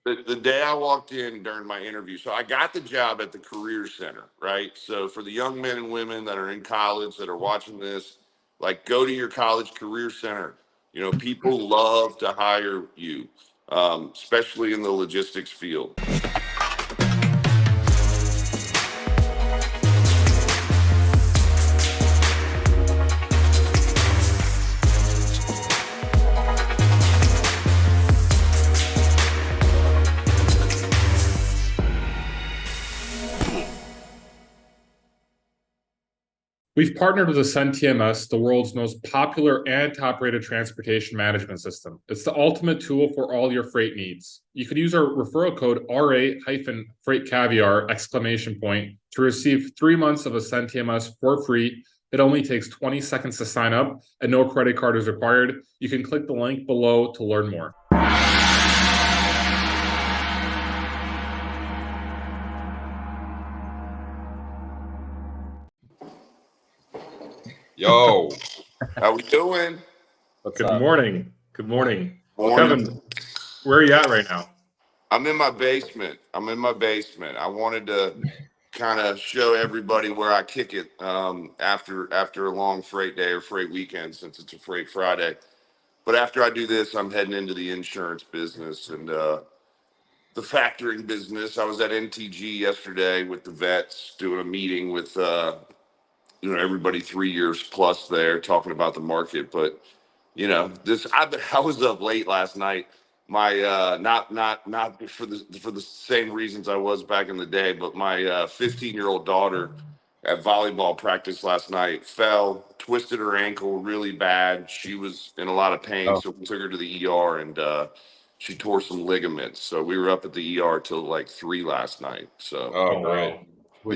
The day I walked in during my interview, so I got the job at the Career Center, right? So for the young men and women that are in college that are watching this, like go to your college career center. You know, people love to hire you, especially in the logistics field. We've partnered with Ascend TMS, the world's most popular and top-rated transportation management system. It's the ultimate tool for all your freight needs. You can use our referral code RA-FreightCaviar! To receive 3 months of Ascend TMS for free. It only takes 20 seconds to sign up, and no credit card is required. You can click the link below to learn more. Yo, How we doing? Good morning. Good morning. Morning. Kevin, where are you at right now? I'm in my basement. I wanted to kind of show everybody where I kick it after a long freight day or freight weekend, since it's a freight Friday. But after I do this, I'm heading into the insurance business and the factoring business. I was at NTG yesterday with the vets doing a meeting with everybody 3 years plus there, talking about the market. But I was up late last night. My not for the same reasons I was back in the day, but my 15-year-old daughter at volleyball practice last night fell, twisted her ankle really bad. She was in a lot of pain, so we took her to the ER, and she tore some ligaments. So we were up at the ER till like 3 last night. So great.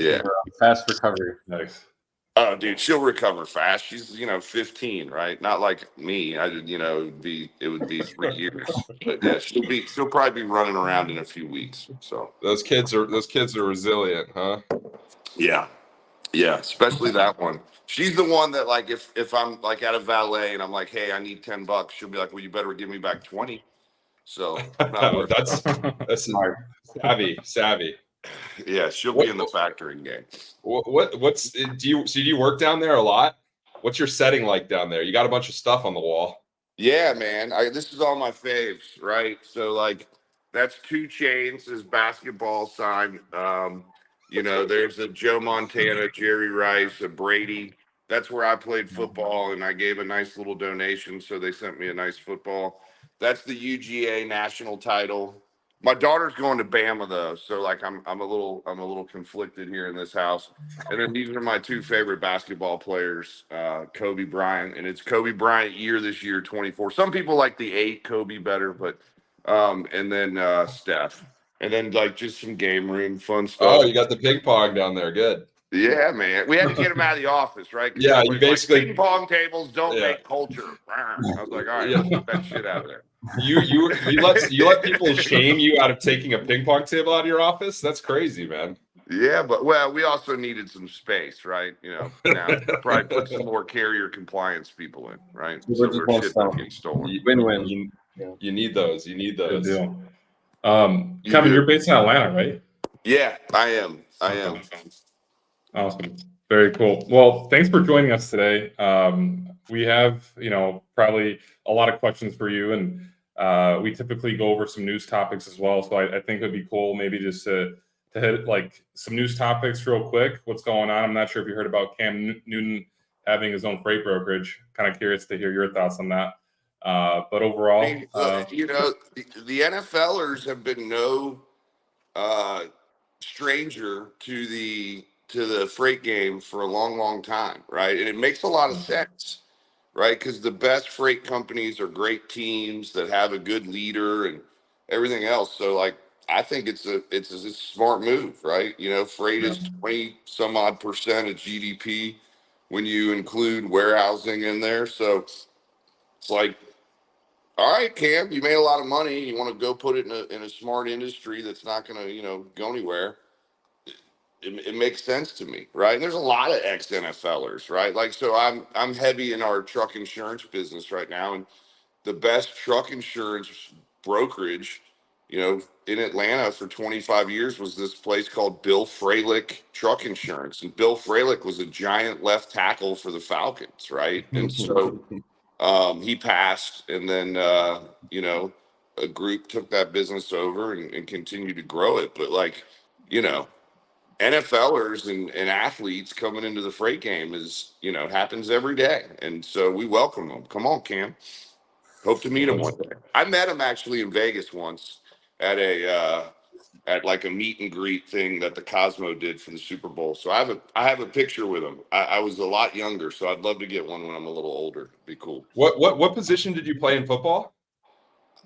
Yeah. Fast recovery. Nice. Oh, dude, she'll recover fast. She's 15, right? Not like me. It would be 3 years. But yeah, she'll probably be running around in a few weeks. So Those kids are resilient, huh? yeah, especially that one. She's the one that, like, if I'm like at a valet and I'm like, hey, I need $10, she'll be like, well, you better give me back 20. So that's smart. Savvy. Yeah, she'll be in the factoring game. Do you work down there a lot? What's your setting like down there? You got a bunch of stuff on the wall. Yeah, man. This is all my faves, right? So like that's 2 Chainz, his basketball sign. There's a Joe Montana, Jerry Rice, a Brady. That's where I played football, and I gave a nice little donation, so they sent me a nice football. That's the UGA national title. My daughter's going to Bama though, so like I'm a little conflicted here in this house. And then these are my 2 favorite basketball players, Kobe Bryant, and it's Kobe Bryant year this year, 24. Some people like the 8 Kobe better, but and then Steph, and then like just some game room fun stuff. Oh, you got the ping pong down there, good. Yeah, man. We had to get him out of the office, right? Yeah, you basically like, ping pong tables don't make culture. I was like, all right, let's get that shit out of there. You let people shame you out of taking a ping pong table out of your office? That's crazy, man. Yeah, but we also needed some space, right? Now probably put some more carrier compliance people in, right? So we're shit not getting stolen. Win-win. You need those. Good deal. Kevin, you're based in Atlanta, right? Yeah, I am. Awesome. Very cool. Well, thanks for joining us today. We have, probably a lot of questions for you, and we typically go over some news topics as well. So I think it'd be cool maybe just to hit like some news topics real quick. What's going on? I'm not sure if you heard about Cam Newton having his own freight brokerage. Kind of curious to hear your thoughts on that. But overall, the NFLers have been no stranger to the freight game for a long time, right? And it makes a lot of sense, right? Because the best freight companies are great teams that have a good leader and everything else. So like, I think it's a smart move, right? Freight is 20 some odd percent of GDP when you include warehousing in there. So it's like, all right, Cam, you made a lot of money. You want to go put it in a smart industry that's not going to, go anywhere. It makes sense to me, right? And there's a lot of ex-NFLers, right? Like, so I'm heavy in our truck insurance business right now, and the best truck insurance brokerage in Atlanta for 25 years was this place called Bill Fralick Truck Insurance. And Bill Fralick was a giant left tackle for the Falcons, right? And so he passed, and then, a group took that business over and continued to grow it. But like, NFLers and athletes coming into the freight game happens every day. And so we welcome them. Come on, Cam. Hope to meet him one day. I met him actually in Vegas once at at like a meet and greet thing that the Cosmo did for the Super Bowl. So I have a picture with him. I was a lot younger, so I'd love to get one when I'm a little older. It'd be cool. What position did you play in football?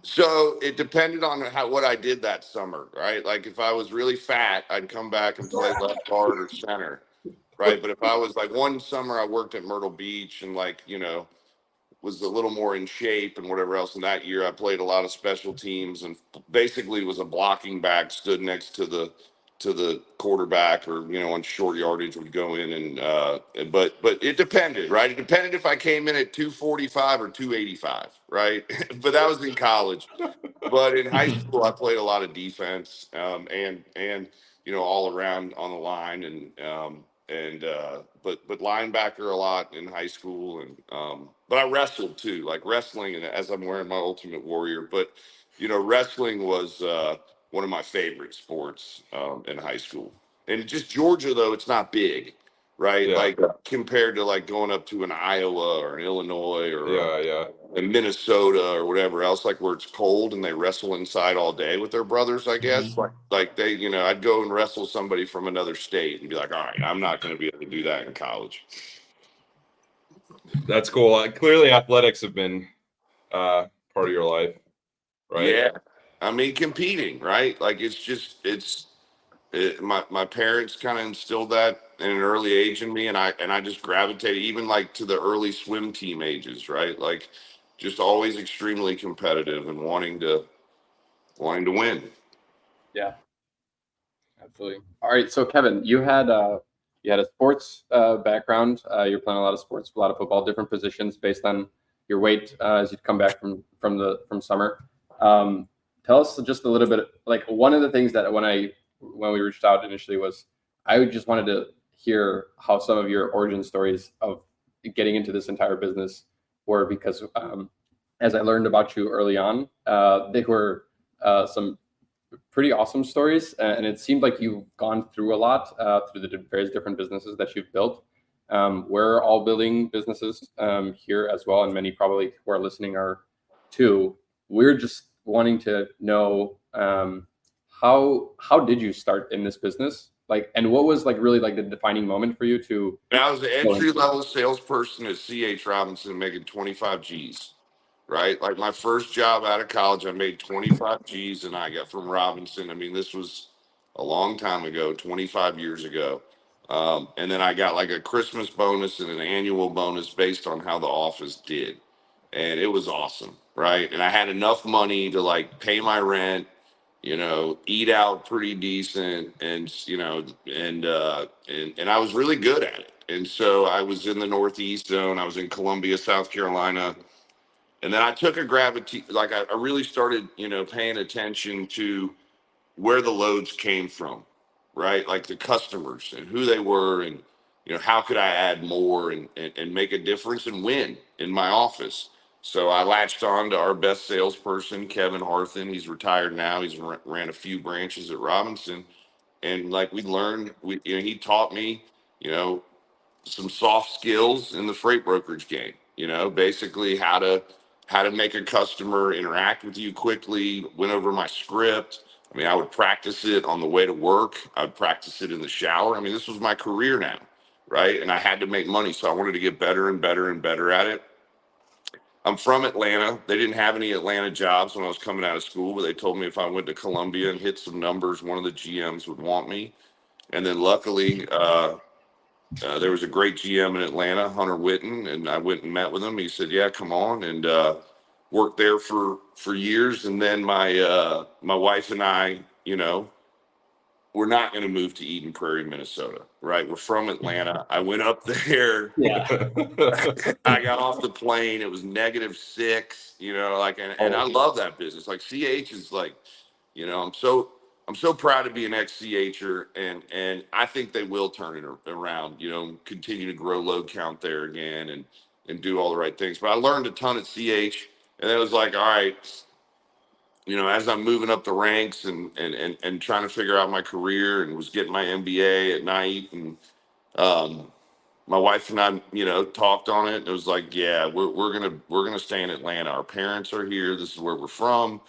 So it depended on what I did that summer, right? Like if I was really fat, I'd come back and play left guard or center, right? But if I was like, one summer I worked at Myrtle Beach and was a little more in shape and whatever else. And that year I played a lot of special teams and basically was a blocking back, stood next to the quarterback, or on short yardage would go in but it depended, right? It depended if I came in at 245 or 285, right? But that was in college. But in high school I played a lot of defense, and all around on the line, but linebacker a lot in high school, and but I wrestled too, like wrestling, and as I'm wearing my Ultimate Warrior. But wrestling was one of my favorite sports in high school. And just Georgia, though, it's not big, right? Yeah. Like compared to like going up to an Iowa or an Illinois or Yeah. in Minnesota or whatever else, like where it's cold and they wrestle inside all day with their brothers, I guess. Like they, I'd go and wrestle somebody from another state and be like, all right, I'm not going to be able to do that in college. That's cool. Clearly athletics have been part of your life, right? Yeah. I mean, competing, right? Like my parents kind of instilled that in an early age in me, and I just gravitated even like to the early swim team ages, right? Like just always extremely competitive and wanting to win. Yeah, absolutely. All right, so Kevin, you had a sports background. You're playing a lot of sports, a lot of football, different positions based on your weight as you'd come back from summer. Tell us just a little bit, like one of the things that when we reached out initially was I just wanted to hear how some of your origin stories of getting into this entire business were, because as I learned about you early on, they were some pretty awesome stories, and it seemed like you've gone through a lot through the various different businesses that you've built. We're all building businesses here as well, and many probably who are listening are too. We're just wanting to know how did you start in this business, and what was really the defining moment for you to? I was an entry-level salesperson at C.H. Robinson making 25 G's, right? Like my first job out of college, I made 25 G's, and I got from Robinson. I mean, this was a long time ago, 25 years ago. And then I got like a Christmas bonus and an annual bonus based on how the office did. And it was awesome, right? And I had enough money to like pay my rent, eat out pretty decent, and and I was really good at it. And so I was in the Northeast zone. I was in Columbia, South Carolina. And then I took a gravity, like I really started, paying attention to where the loads came from, right? Like the customers and who they were, and how could I add more and make a difference and win in my office. So I latched on to our best salesperson, Kevin Harthen. He's retired now. He's ran a few branches at Robinson, and like we learned, he taught me, some soft skills in the freight brokerage game. Basically how to make a customer interact with you quickly. Went over my script. I mean, I would practice it on the way to work. I would practice it in the shower. I mean, this was my career now, right? And I had to make money, so I wanted to get better and better and better at it. I'm from Atlanta. They didn't have any Atlanta jobs when I was coming out of school, but they told me if I went to Columbia and hit some numbers, one of the GMs would want me. And then luckily, there was a great GM in Atlanta, Hunter Witten, and I went and met with him. He said, "Yeah, come on," and worked there for years. And then my wife and I, we're not going to move to Eden Prairie, Minnesota, right? We're from Atlanta. I went up there. Yeah. I got off the plane. It was -6, and I love that business. Like CH is like, You know, I'm so proud to be an ex-CHer, and I think they will turn it around. You know, continue to grow load count there again, and do all the right things. But I learned a ton at CH, and then it was like, all right, you know, as I'm moving up the ranks and trying to figure out my career, and was getting my MBA at night, and my wife and I, you know, talked on it. And it was like, yeah, we're gonna stay in Atlanta. Our parents are here. This is where we're from.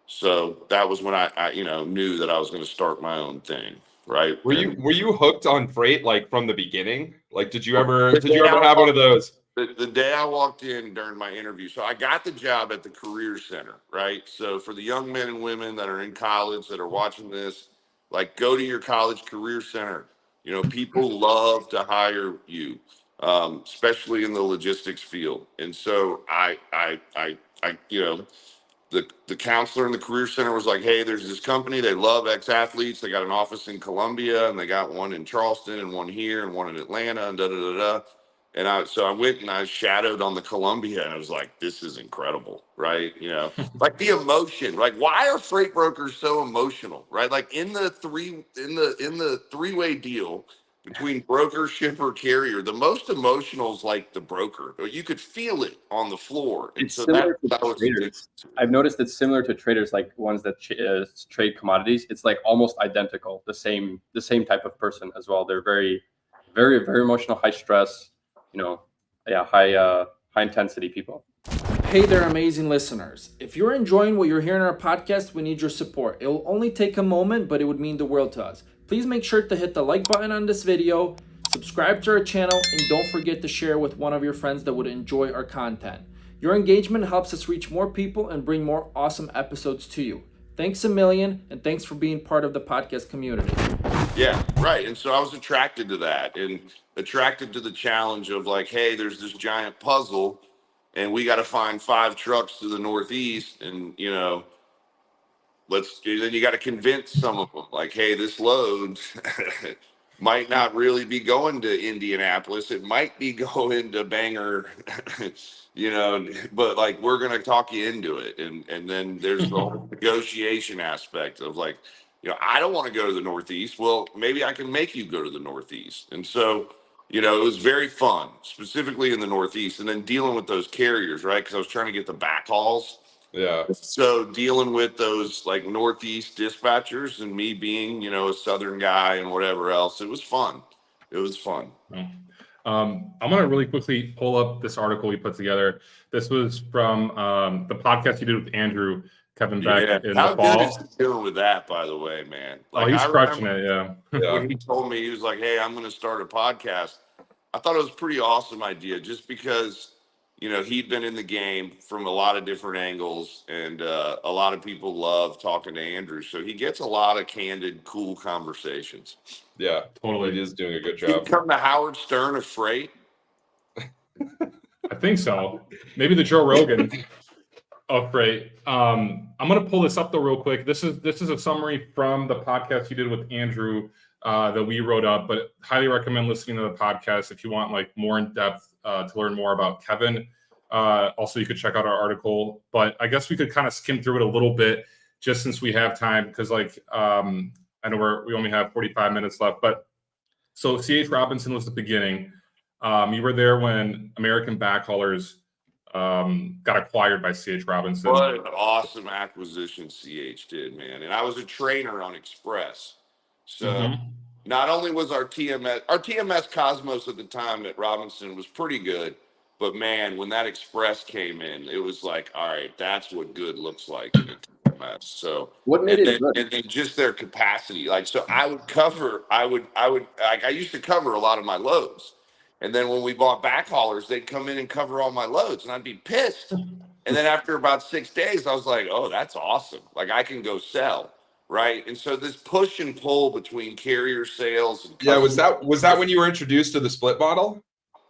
So that was when I you know, knew that I was going to start my own thing, right? Were you hooked on freight like from the beginning? Like, did you ever I have one of those? The day I walked in during my interview, so I got the job at the Career Center, right? So for the young men and women that are in college that are watching this, like, go to your college Career Center. You know, people love to hire you, especially in the logistics field. And so you know, the counselor in the Career Center was like, hey, there's this company, they love ex-athletes, they got an office in Columbia, and they got one in Charleston, and one here, and one in Atlanta, and da. And I went and I shadowed on the Columbia, and I was like, this is incredible, right? You know, like the emotion, like, why are freight brokers so emotional, right? Like in the three-way deal between broker, shipper, carrier, the most emotional is like the broker. You could feel it on the floor. And It's so similar to that was traders. I've noticed it's similar to traders, like ones that trade commodities. It's like almost identical, the same type of person as well. They're very, very, very emotional, high stress, you know, yeah, high intensity people. Hey there, amazing listeners. If you're enjoying what you're hearing on our podcast, we need your support. It will only take a moment, but it would mean the world to us. Please make sure to hit the like button on this video, subscribe to our channel, and don't forget to share with one of your friends that would enjoy our content. Your engagement helps us reach more people and bring more awesome episodes to you. Thanks a million, and thanks for being part of the podcast community. Yeah, right. And so I was attracted to that, and attracted to the challenge of like, hey, there's this giant puzzle, and we got to find 5 trucks to the Northeast, and, you know, then you got to convince some of them, like, hey, this load might not really be going to Indianapolis. It might be going to Bangor, you know, but like, we're going to talk you into it. And then there's the whole negotiation aspect of like, you know, I don't want to go to the Northeast. Well, maybe I can make you go to the Northeast. And so, you know, it was very fun, specifically in the Northeast, and then dealing with those carriers, right? Because I was trying to get the backhauls. Yeah. So dealing with those like Northeast dispatchers, and me being, you know, a Southern guy and whatever else, it was fun. It was fun. I'm going to really quickly pull up this article we put together. This was from the podcast you did with Andrew, Kevin Beck, in How the fall. good is he doing with that, by the way, man? Like, he's I crushing remember it. Yeah. when he told me, he was like, hey, I'm going to start a podcast. I thought it was a pretty awesome idea, just because, you know, he'd been in the game from a lot of different angles, and a lot of people love talking to Andrew. So he gets a lot of candid, cool conversations. Yeah, Totally. He is doing a good He job. come to Howard Stern of freight. I think so. Maybe the Joe Rogan of freight. I'm going to pull this up though real quick. This is a summary from the podcast you did with Andrew that we wrote up, but highly recommend listening to the podcast if you want like more in depth to learn more about Kevin. Also, you could check out our article, but I guess we could kind of skim through it a little bit just since we have time, because like I know we only have 45 minutes left. But so C.H. Robinson was the beginning. You were there when American Backhaulers got acquired by C.H. Robinson. What an awesome acquisition CH did, man. And I was a trainer on Express. So not only was our TMS Cosmos at the time at Robinson was pretty good, but man, when that Express came in, it was like, all right, that's what good looks like in a TMS. So What made it good? and then just their capacity. Like, so I used to cover a lot of my loads. And then when we bought backhaulers, they'd come in and cover all my loads, and I'd be pissed. And then after about 6 days, I was like, oh, that's awesome. Like, I can go sell, right? And so this push and pull between carrier sales and Yeah, was that when you were introduced to the split model?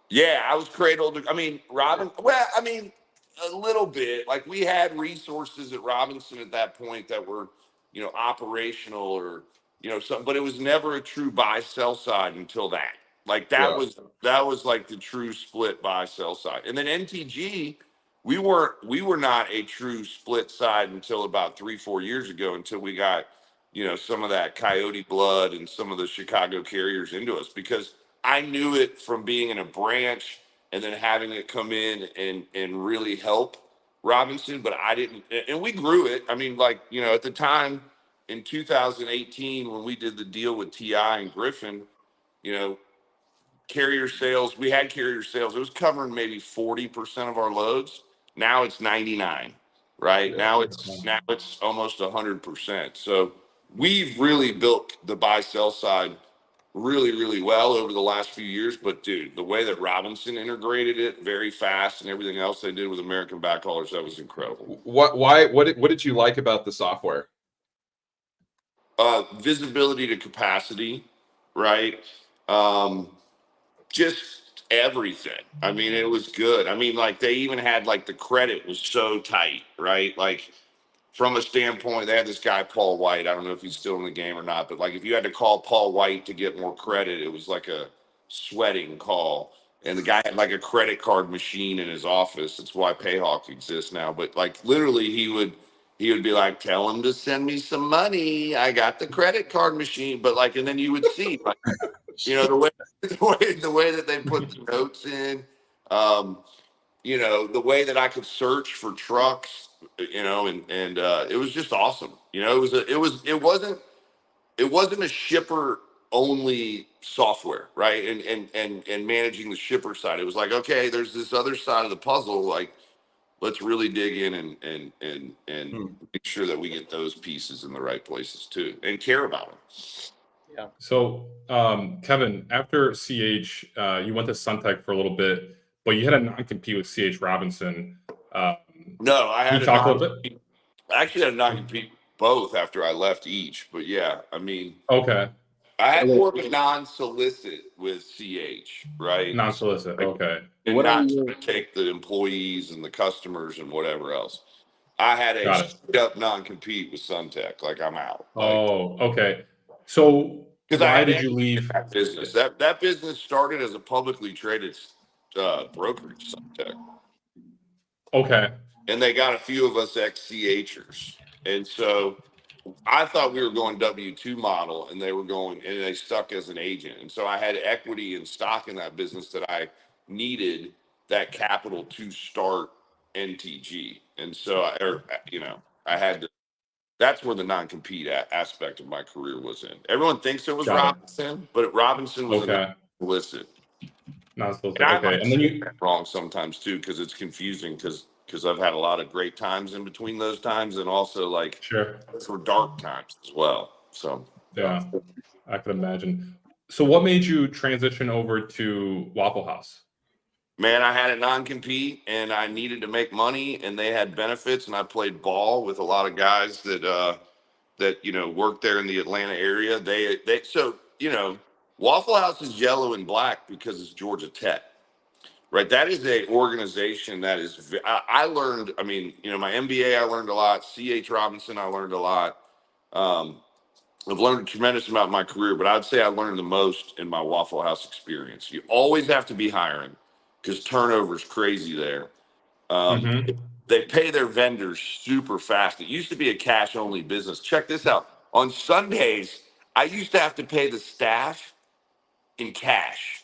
Yeah, I was cradled. I mean, a little bit. Like, we had resources at Robinson at that point that were, you know, operational, or, you know, something, but it was never a true buy sell side until that. Like, that was like the true split buy sell side. And then NTG we were not a true split side until about 3-4 years ago, until we got, some of that Coyote blood and some of the Chicago carriers into us, because I knew it from being in a branch and then having it come in and really help Robinson, but I didn't, and we grew it. I mean, like, at the time in 2018, when we did the deal with TI and Griffin, carrier sales, we had carrier sales. It was covering maybe 40% of our loads. Now it's 99, right? Yeah. Now it's almost 100%. So we've really built the buy sell side really, really well over the last few years. But dude, the way that Robinson integrated it very fast and everything else they did with American backhaulers, that was incredible. What did you like about the software? Visibility to capacity, right? Just everything. I mean, it was good. I mean, like, they even had, like, the credit was so tight, right? Like, from a standpoint, they had this guy, Paul White. I don't know if he's still in the game or not, but like, if you had to call Paul White to get more credit, it was like a sweating call. And the guy had like a credit card machine in his office. That's why Payhawk exists now. But like, literally, he would be like, tell him to send me some money. I got the credit card machine. But like, and then you would see, like, the way that they put the notes in, the way that I could search for trucks, and it was just awesome. It wasn't a shipper only software, right? And managing the shipper side. It was like, okay, there's this other side of the puzzle. Like, let's really dig in and make sure that we get those pieces in the right places too, and care about them. Yeah. So, Kevin, after CH, you went to Suntech for a little bit, but you had a non-compete with CH Robinson. No, I Can had you talk a little bit? I actually had a non-compete both after I left each, but yeah, I mean, Okay, I had more of a non-solicit with CH, right? non-solicit. Okay, And What are not your- trying to take the employees and the customers and whatever else. I had a got it. straight up non-compete with Suntech, like I'm out. Oh, okay. So Because I why had did you leave? that business. That business started as a publicly traded brokerage, Suntech. Okay, And they got a few of us ex-CHers. And so I thought we were going W-2 model, and they stuck as an agent. And so I had equity and stock in that business that I needed that capital to start NTG. And so I had to, that's where the non-compete aspect of my career was in. Everyone thinks it was got it. Robinson, but Robinson was Okay, illicit. non-solicit. And I Okay, might and then say you. that wrong sometimes too, because it's confusing, because I've had a lot of great times in between those times, and also like Sure. for dark times as well. So Yeah, I could imagine. So what made you transition over to Waffle House? man, I had a non-compete and I needed to make money, and they had benefits, and I played ball with a lot of guys that worked there in the Atlanta area. Waffle House is yellow and black because it's Georgia Tech. Right, that is a organization that is. I learned. I mean, my MBA, I learned a lot. CH Robinson, I learned a lot. I've learned a tremendous amount in my career, but I'd say I learned the most in my Waffle House experience. You always have to be hiring because turnover is crazy there. They pay their vendors super fast. It used to be a cash only business. Check this out. On Sundays, I used to have to pay the staff in cash,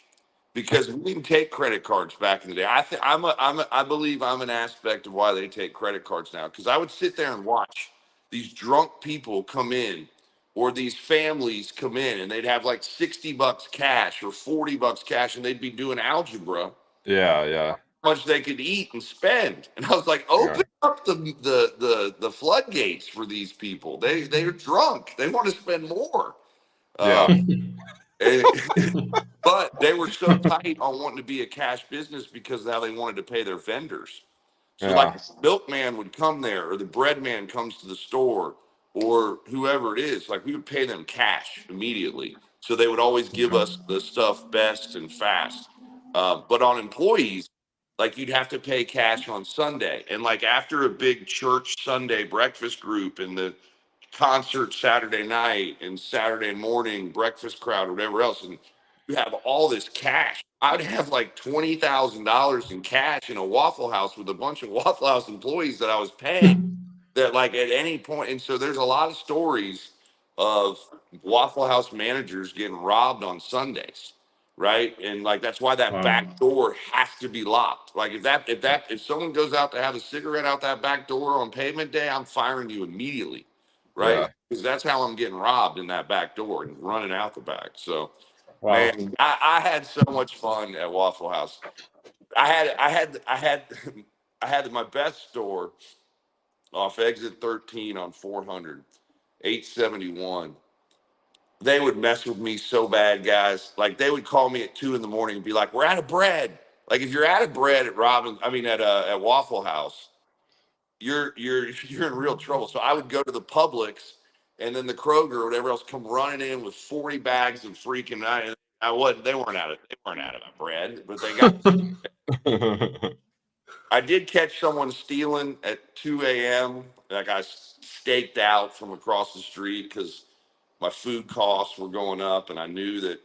because we didn't take credit cards back in the day. I believe I'm an aspect of why they take credit cards now. Because I would sit there and watch these drunk people come in, or these families come in, and they'd have like $60 cash or $40 cash, and they'd be doing algebra Yeah. how much they could eat and spend. And I was like, open up the floodgates for these people. They're drunk. They want to spend more. Yeah. But they were so tight on wanting to be a cash business because of how they wanted to pay their vendors. So like the milkman would come there, or the bread man comes to the store, or whoever it is, like we would pay them cash immediately. So they would always give us the stuff best and fast. But on employees, like you'd have to pay cash on Sunday. And like after a big church Sunday breakfast group and the concert Saturday night and Saturday morning breakfast crowd or whatever else, and you have all this cash. I'd have like $20,000 in cash in a Waffle House with a bunch of Waffle House employees that I was paying that like at any point. And so there's a lot of stories of Waffle House managers getting robbed on Sundays. Right. And like, that's why that Wow. back door has to be locked. Like if someone goes out to have a cigarette out that back door on pavement day, I'm firing you immediately. Right. Yeah. Because that's how I'm getting robbed in that back door and running out the back. So, Wow. man, I had so much fun at Waffle House. I had my best store off exit 13 on 400, 871. They would mess with me so bad, guys. Like they would call me at 2 a.m. and be like, "We're out of bread." Like if you're out of bread at at Waffle House, you're in real trouble. So I would go to the Publix, and then the Kroger or whatever else come running in with 40 bags of freaking. They weren't out of bread, but they got. I did catch someone stealing at 2 a.m. Like I staked out from across the street because my food costs were going up, and I knew that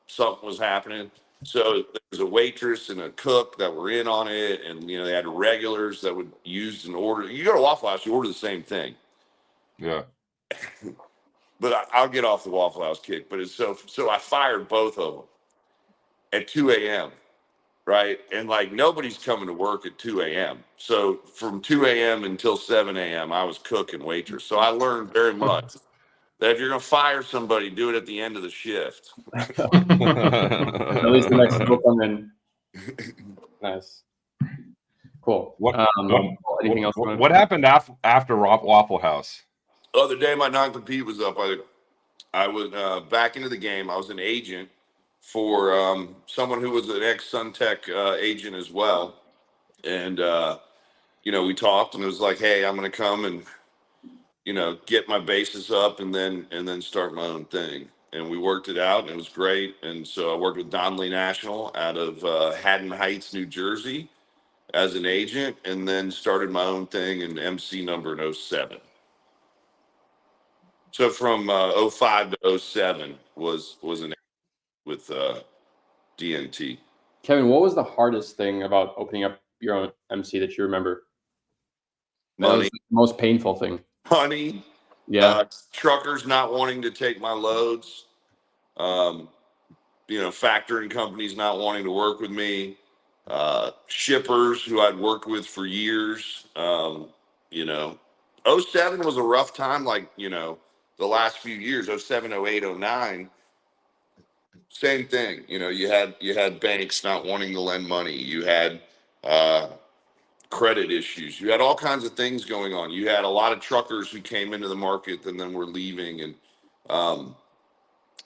something was happening. So there was a waitress and a cook that were in on it, and they had regulars that would use an order. You go to Waffle House, you order the same thing. Yeah. But I'll get off the Waffle House kick. But it's so I fired both of them at 2 a.m. Right, and like nobody's coming to work at 2 a.m. So from 2 a.m. until 7 a.m. I was cook and waitress. So I learned very much that if you're going to fire somebody, do it at the end of the shift. At least the next will come in. Nice. Cool. Anything else? What happened after Waffle House? The other day my non-compete was up. I was back into the game. I was an agent for someone who was an ex-Suntech agent as well. And, we talked, and it was like, hey, I'm going to come and, get my bases up and then start my own thing. And we worked it out, and it was great. And so I worked with Donnelly National out of Haddon Heights, New Jersey as an agent, and then started my own thing in MC number in 07. So from 05 to 07 was an with DNT. Kevin, what was the hardest thing about opening up your own MC that you remember? What was the most painful thing? Money. Yeah. Truckers not wanting to take my loads. Factoring companies not wanting to work with me. Shippers who I'd worked with for years. 07 was a rough time. Like, the last few years, 07, 08, 09. Same thing. You had banks not wanting to lend money. You had credit issues. You had all kinds of things going on. You had a lot of truckers who came into the market and then were leaving, and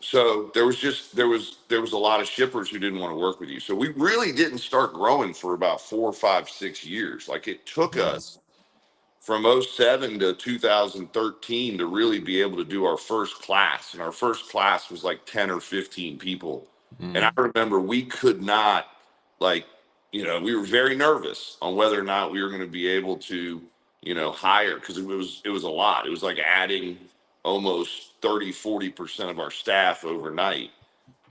so there was a lot of shippers who didn't want to work with you. So we really didn't start growing for about 4, 5, 6 years. Like it took us from 07 to 2013 to really be able to do our first class. And our first class was like 10 or 15 people. And I remember we could not, we were very nervous on whether or not we were going to be able to, hire, because it was a lot. It was like adding almost 30-40% of our staff overnight.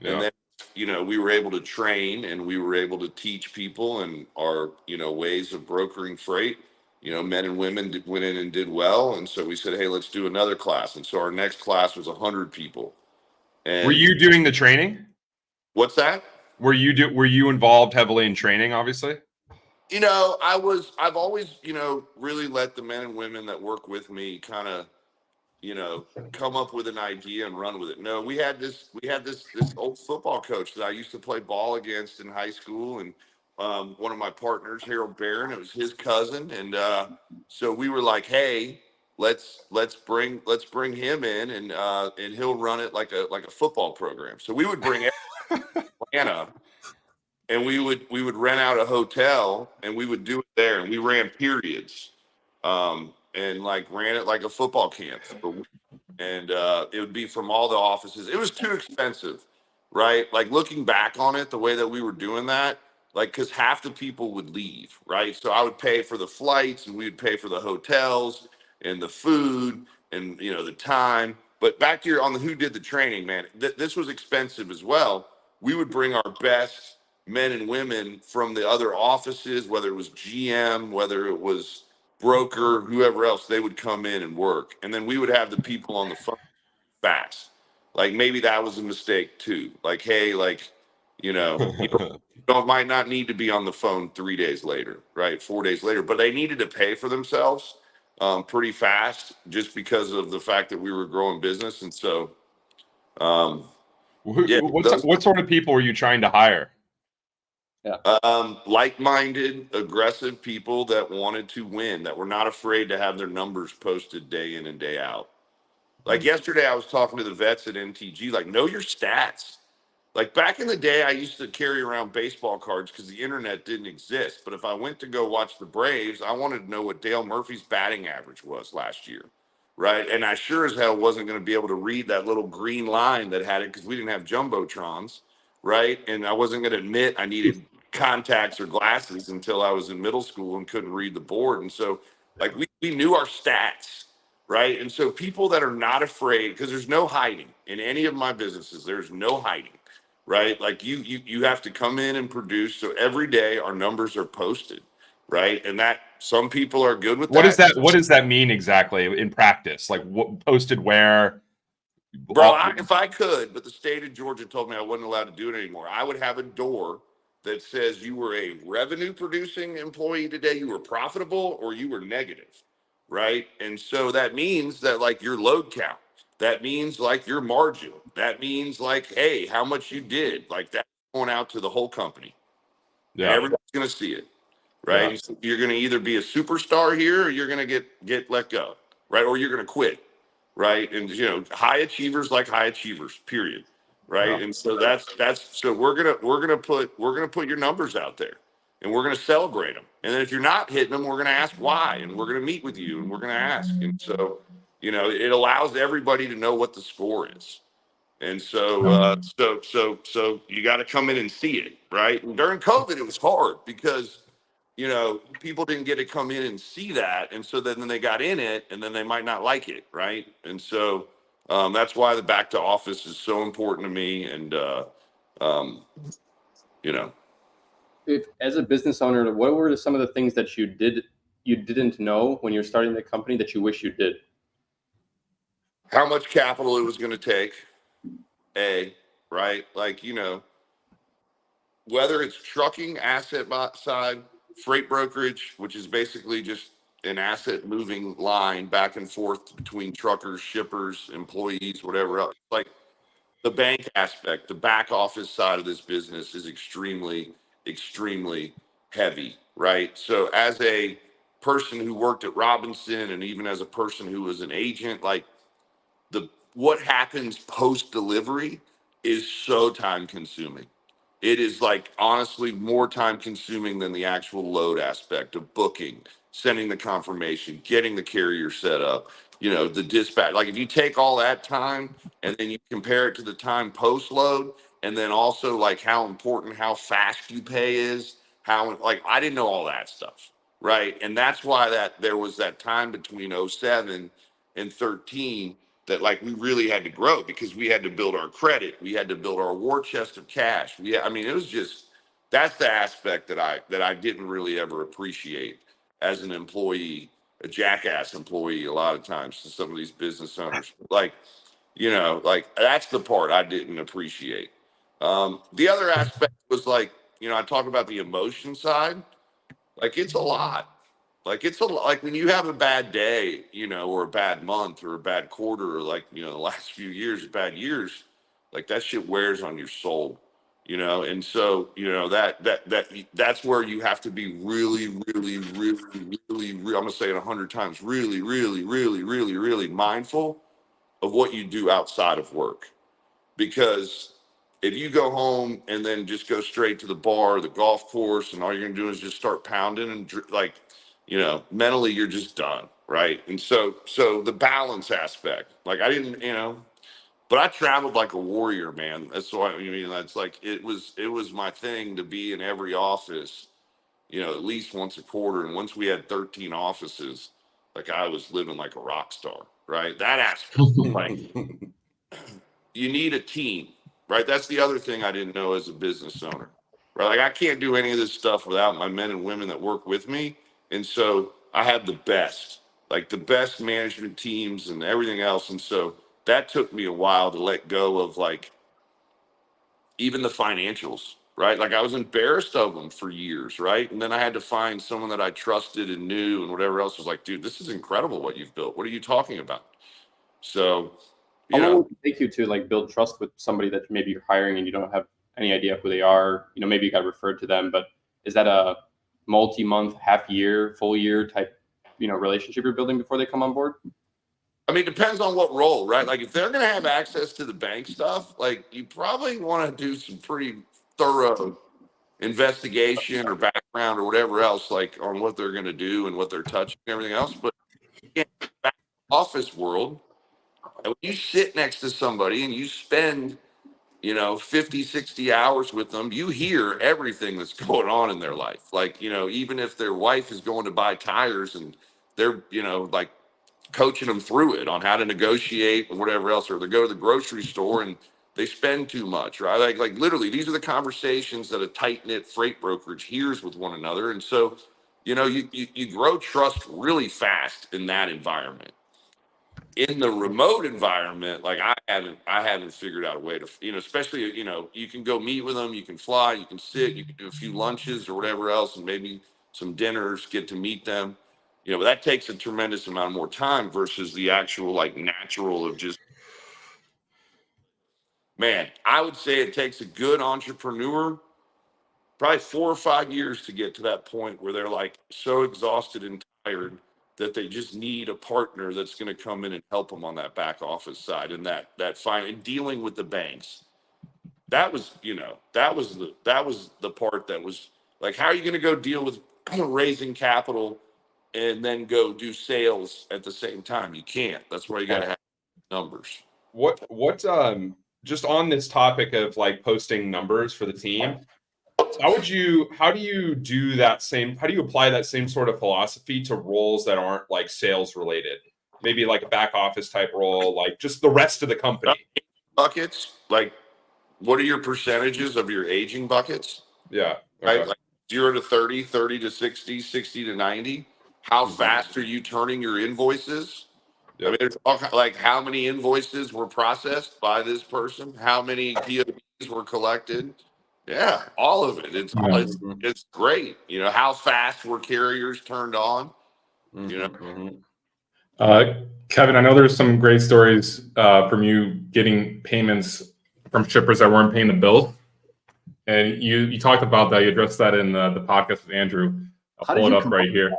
Yeah. And then, we were able to train, and we were able to teach people and our, ways of brokering freight. Men and women went in and did well. And so we said, hey, let's do another class. And so our next class was 100 people. And were you doing the training? What's that? Were you involved heavily in training, obviously? I've always, really let the men and women that work with me kind of, come up with an idea and run with it. No, we had this old football coach that I used to play ball against in high school, and one of my partners, Harold Barron, it was his cousin, and so we were like, hey, let's bring him in, and he'll run it like a football program. So we would bring Atlanta, and we would rent out a hotel, and we would do it there, and we ran periods, and ran it like a football camp. And it would be from all the offices. It was too expensive, right? Like looking back on it, the way that we were doing that, because half the people would leave, right? So I would pay for the flights, and we would pay for the hotels and the food and, the time. But back here on the who did the training, man, this was expensive as well. we would bring our best men and women from the other offices, whether it was GM, whether it was broker, whoever else, they would come in and work. And then we would have the people on the phone fast. Like maybe that was a mistake too. Like, hey, like, might not need to be on the phone 3 days later, right? 4 days later, but they needed to pay for themselves pretty fast just because of the fact that we were growing business. And so, what sort of people were you trying to hire? Like-minded, aggressive people that wanted to win, that were not afraid to have their numbers posted day in and day out. Like yesterday, I was talking to the vets at NTG, like, know your stats. Like back in the day, I used to carry around baseball cards because the internet didn't exist. But if I went to go watch the Braves, I wanted to know what Dale Murphy's batting average was last year, right? And I sure as hell wasn't going to be able to read that little green line that had it because we didn't have jumbotrons, right? And I wasn't going to admit I needed contacts or glasses until I was in middle school and couldn't read the board. And so, like, we knew our stats, right? And so people that are not afraid, because there's no hiding in any of my businesses, there's no hiding. Right? Like you have to come in and produce. So every day our numbers are posted, right? And that some people are good with that. What does that mean exactly in practice? Like what posted where? Bro, if I could, but the state of Georgia told me I wasn't allowed to do it anymore. I would have a door that says you were a revenue producing employee today, you were profitable, or you were negative, right? And so that means that like your load count, that means like your margin, that means like, hey, how much you did, like that's going out to the whole company. And everybody's going to see it, right? Yeah. So you're going to either be a superstar here or you're going to get let go, right? Or you're going to quit, right? And high achievers like high achievers, period, right? Yeah. And so that's so we're gonna put your numbers out there, and we're gonna celebrate them. And then if you're not hitting them, we're gonna ask why, and we're gonna meet with you, and we're gonna ask. And so it allows everybody to know what the score is. And so so you got to come in and see it, right? And during COVID, it was hard because people didn't get to come in and see that. And so then they got in it and then they might not like it. Right. And so that's why the back to office is so important to me. And, If, as a business owner, what were some of the things that you didn't know when you're starting the company that you wish you did? How much capital it was going to take, right? Like, whether it's trucking, asset side, freight brokerage, which is basically just an asset moving line back and forth between truckers, shippers, employees, whatever else. Like the bank aspect, the back office side of this business is extremely, extremely heavy, right? So as a person who worked at Robinson and even as a person who was an agent, like what happens post delivery is so time consuming. It is like honestly more time consuming than the actual load aspect of booking, sending the confirmation, getting the carrier set up, the dispatch. Like if you take all that time and then you compare it to the time post load, and then also like how important how fast you pay is, how like I didn't know all that stuff, right? And that's why that there was that time between 07 and 13 that like we really had to grow because we had to build our credit, we had to build our war chest of cash. It was just that's the aspect that I didn't really ever appreciate as an employee, a jackass employee. A lot of times to some of these business owners, like that's the part I didn't appreciate. The other aspect was like I talk about the emotion side, like it's a lot. Like when you have a bad day, or a bad month or a bad quarter, or like, the last few years, bad years, like that shit wears on your soul, And so, that's where you have to be really, really, really, really, I'm going to say it 100 times, really, really, really, really, really mindful of what you do outside of work. Because if you go home and then just go straight to the bar, or the golf course, and all you're gonna do is just start pounding and mentally you're just done, right? And so the balance aspect, like I didn't, but I traveled like a warrior, man. That's why that's like it was my thing to be in every office, at least once a quarter. And once we had 13 offices, like I was living like a rock star, right? That aspect, like you need a team. right? That's the other thing I didn't know as a business owner, right? Like I can't do any of this stuff without my men and women that work with me. And so I have the best, like the best management teams and everything else. And so that took me a while to let go of like even the financials, right? Like I was embarrassed of them for years, right? And then I had to find someone that I trusted and knew and whatever else was like, dude, this is incredible what you've built. What are you talking about? So, How you long know, would it take you to like build trust with somebody that maybe you're hiring and you don't have any idea who they are? You know, maybe you got referred to them, but is that a multi-month, half year, full year type, you know, relationship you're building before they come on board? I mean, it depends on what role, right? Like if they're going to have access to the bank stuff, like you probably want to do some pretty thorough investigation or background or whatever else, like on what they're going to do and what they're touching and everything else. But again, back in the office world, and when you sit next to somebody and you spend, 50, 60 hours with them, you hear everything that's going on in their life. Like, even if their wife is going to buy tires and they're, like coaching them through it on how to negotiate and whatever else, or they go to the grocery store and they spend too much, right? Like literally, these are the conversations that a tight knit freight brokerage hears with one another. And so, you grow trust really fast in that environment. In the remote environment, like I haven't figured out a way to, especially, you can go meet with them, you can fly, you can sit, you can do a few lunches or whatever else, and maybe some dinners, get to meet them, but that takes a tremendous amount more time versus the actual like natural of just, man, I would say it takes a good entrepreneur probably 4 or 5 years to get to that point where they're like so exhausted and tired that they just need a partner that's going to come in and help them on that back office side and that fine and dealing with the banks. That was, that was the part that was like, how are you going to go deal with raising capital and then go do sales at the same time? You can't. That's why you got to have numbers. What just on this topic of like posting numbers for the team, how do you do that same, how do you apply that same sort of philosophy to roles that aren't like sales related? Maybe like a back office type role, like just the rest of the company. Buckets, like what are your percentages of your aging buckets? Yeah. Right? Okay. Like 0 to 30, 30 to 60, 60 to 90. How fast are you turning your invoices? I mean, there's all like how many invoices were processed by this person? How many POBs were collected? Yeah, all of it. It's great. How fast were carriers turned on? Kevin, I know there's some great stories from you getting payments from shippers that weren't paying the bill. And you talked about that. You addressed that in the podcast with Andrew. I'll pull it up right here.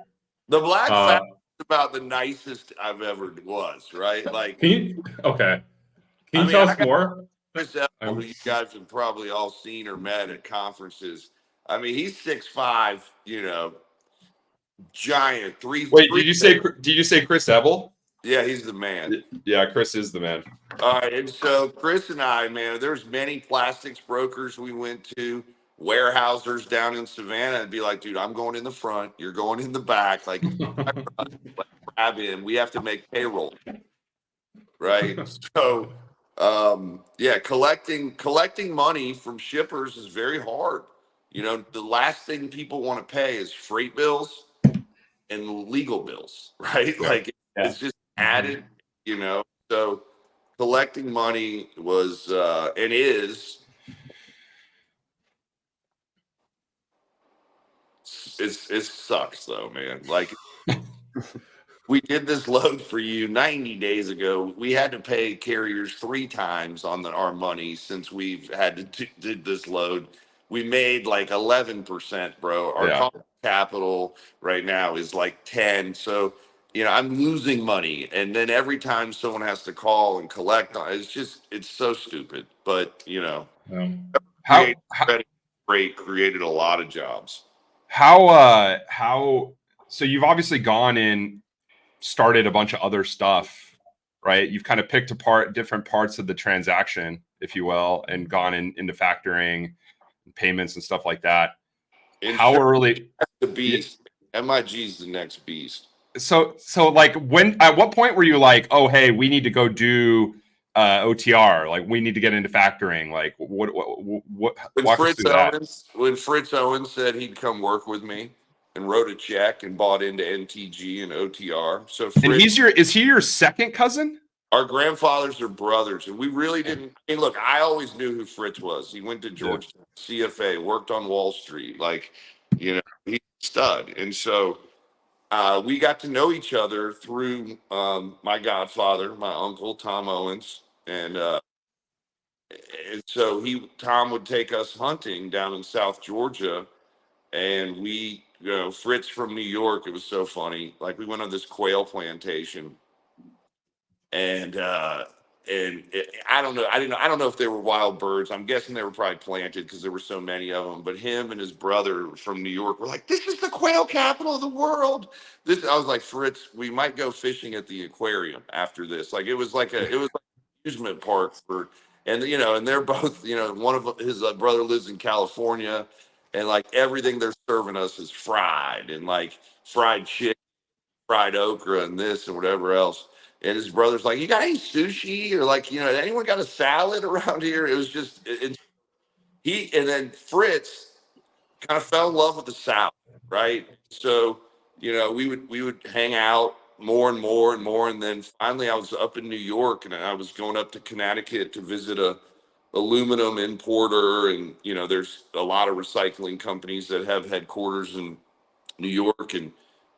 The black fact is about the nicest I've ever was, right? Like, Can you tell us more? Chris Evans, who you guys have probably all seen or met at conferences. I mean, he's 6'5", giant. Wait, did you say Chris Evans? Yeah, he's the man. Yeah, Chris is the man. All right, and so Chris and I, man, there's many plastics brokers we went to, warehousers down in Savannah, and be like, dude, I'm going in the front, you're going in the back, like grab him. We have to make payroll, right? So, yeah, collecting money from shippers is very hard. The last thing people want to pay is freight bills and legal bills, right? Yeah. Like it's just added, so collecting money was and is it sucks though, man. Like we did this load for you 90 days ago. We had to pay carriers 3 times on our money since we've had to did this load. We made like 11%, bro. Our cost of capital right now is like 10. So, I'm losing money. And then every time someone has to call and collect, it's so stupid. But, created a lot of jobs. So you've obviously gone and started a bunch of other stuff, right? You've kind of picked apart different parts of the transaction, if you will, and gone into factoring and payments and stuff like that. How early? The beast. MIG's the next beast. So like at what point were you like, oh, hey, we need to go do OTR? Like, we need to get into factoring. Like, what When walk us Fritz through that. Owens said he'd come work with me and wrote a check and bought into NTG and OTR. So And Fritz, is he your second cousin? our grandfathers are brothers, and we really didn't. I mean, look, I always knew who Fritz was. He went to Georgetown, CFA, worked on Wall Street, like, he's a stud. And so we got to know each other through my godfather, my uncle Tom Owens, and so Tom would take us hunting down in South Georgia, and Fritz from New York. It was so funny. Like, we went on this quail plantation, and I don't know. I don't know if they were wild birds. I'm guessing they were probably planted because there were so many of them. But him and his brother from New York were like, "This is the quail capital of the world." I was like, Fritz, we might go fishing at the aquarium after this. Like, it was like an amusement park and they're both, one of his brother lives in California, and like everything they're serving us is fried, and like fried chicken, fried okra, and this and whatever else. And his brother's like, "You got any sushi, or like, anyone got a salad around here?" It was just, and then Fritz kind of fell in love with the South, right? So, we would hang out more and more and more. And then finally I was up in New York, and I was going up to Connecticut to visit a aluminum importer. And, there's a lot of recycling companies that have headquarters in New York, and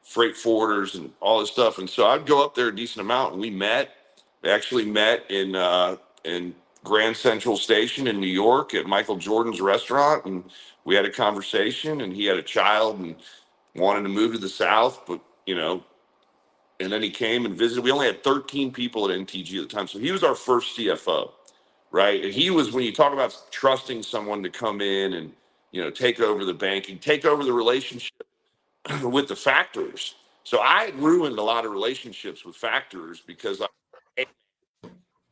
freight forwarders and all this stuff. And so I'd go up there a decent amount, and we actually met in Grand Central Station in New York at Michael Jordan's restaurant. And we had a conversation, and he had a child and wanted to move to the South, but, and then he came and visited. We only had 13 people at NTG at the time. So he was our first CFO, right? And he was, when you talk about trusting someone to come in and, take over the banking, take over the relationship with the factors. So I had ruined a lot of relationships with factors because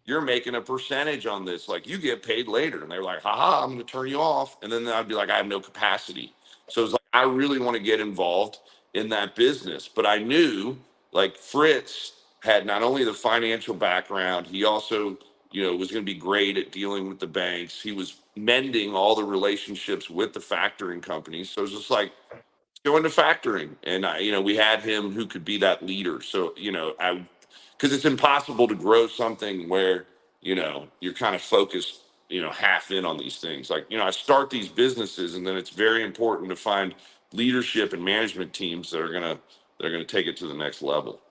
you're making a percentage on this. Like, you get paid later. And they were like, haha, I'm going to turn you off. And then I'd be like, I have no capacity. So it's like, I really want to get involved in that business. But I knew, like, Fritz had not only the financial background, he also, was going to be great at dealing with the banks. He was mending all the relationships with the factoring companies. So it was just like, go into factoring. And we had him who could be that leader. So, because it's impossible to grow something where, you're kind of focused, half in on these things. Like, I start these businesses, and then it's very important to find leadership and management teams that are going to take it to the next level.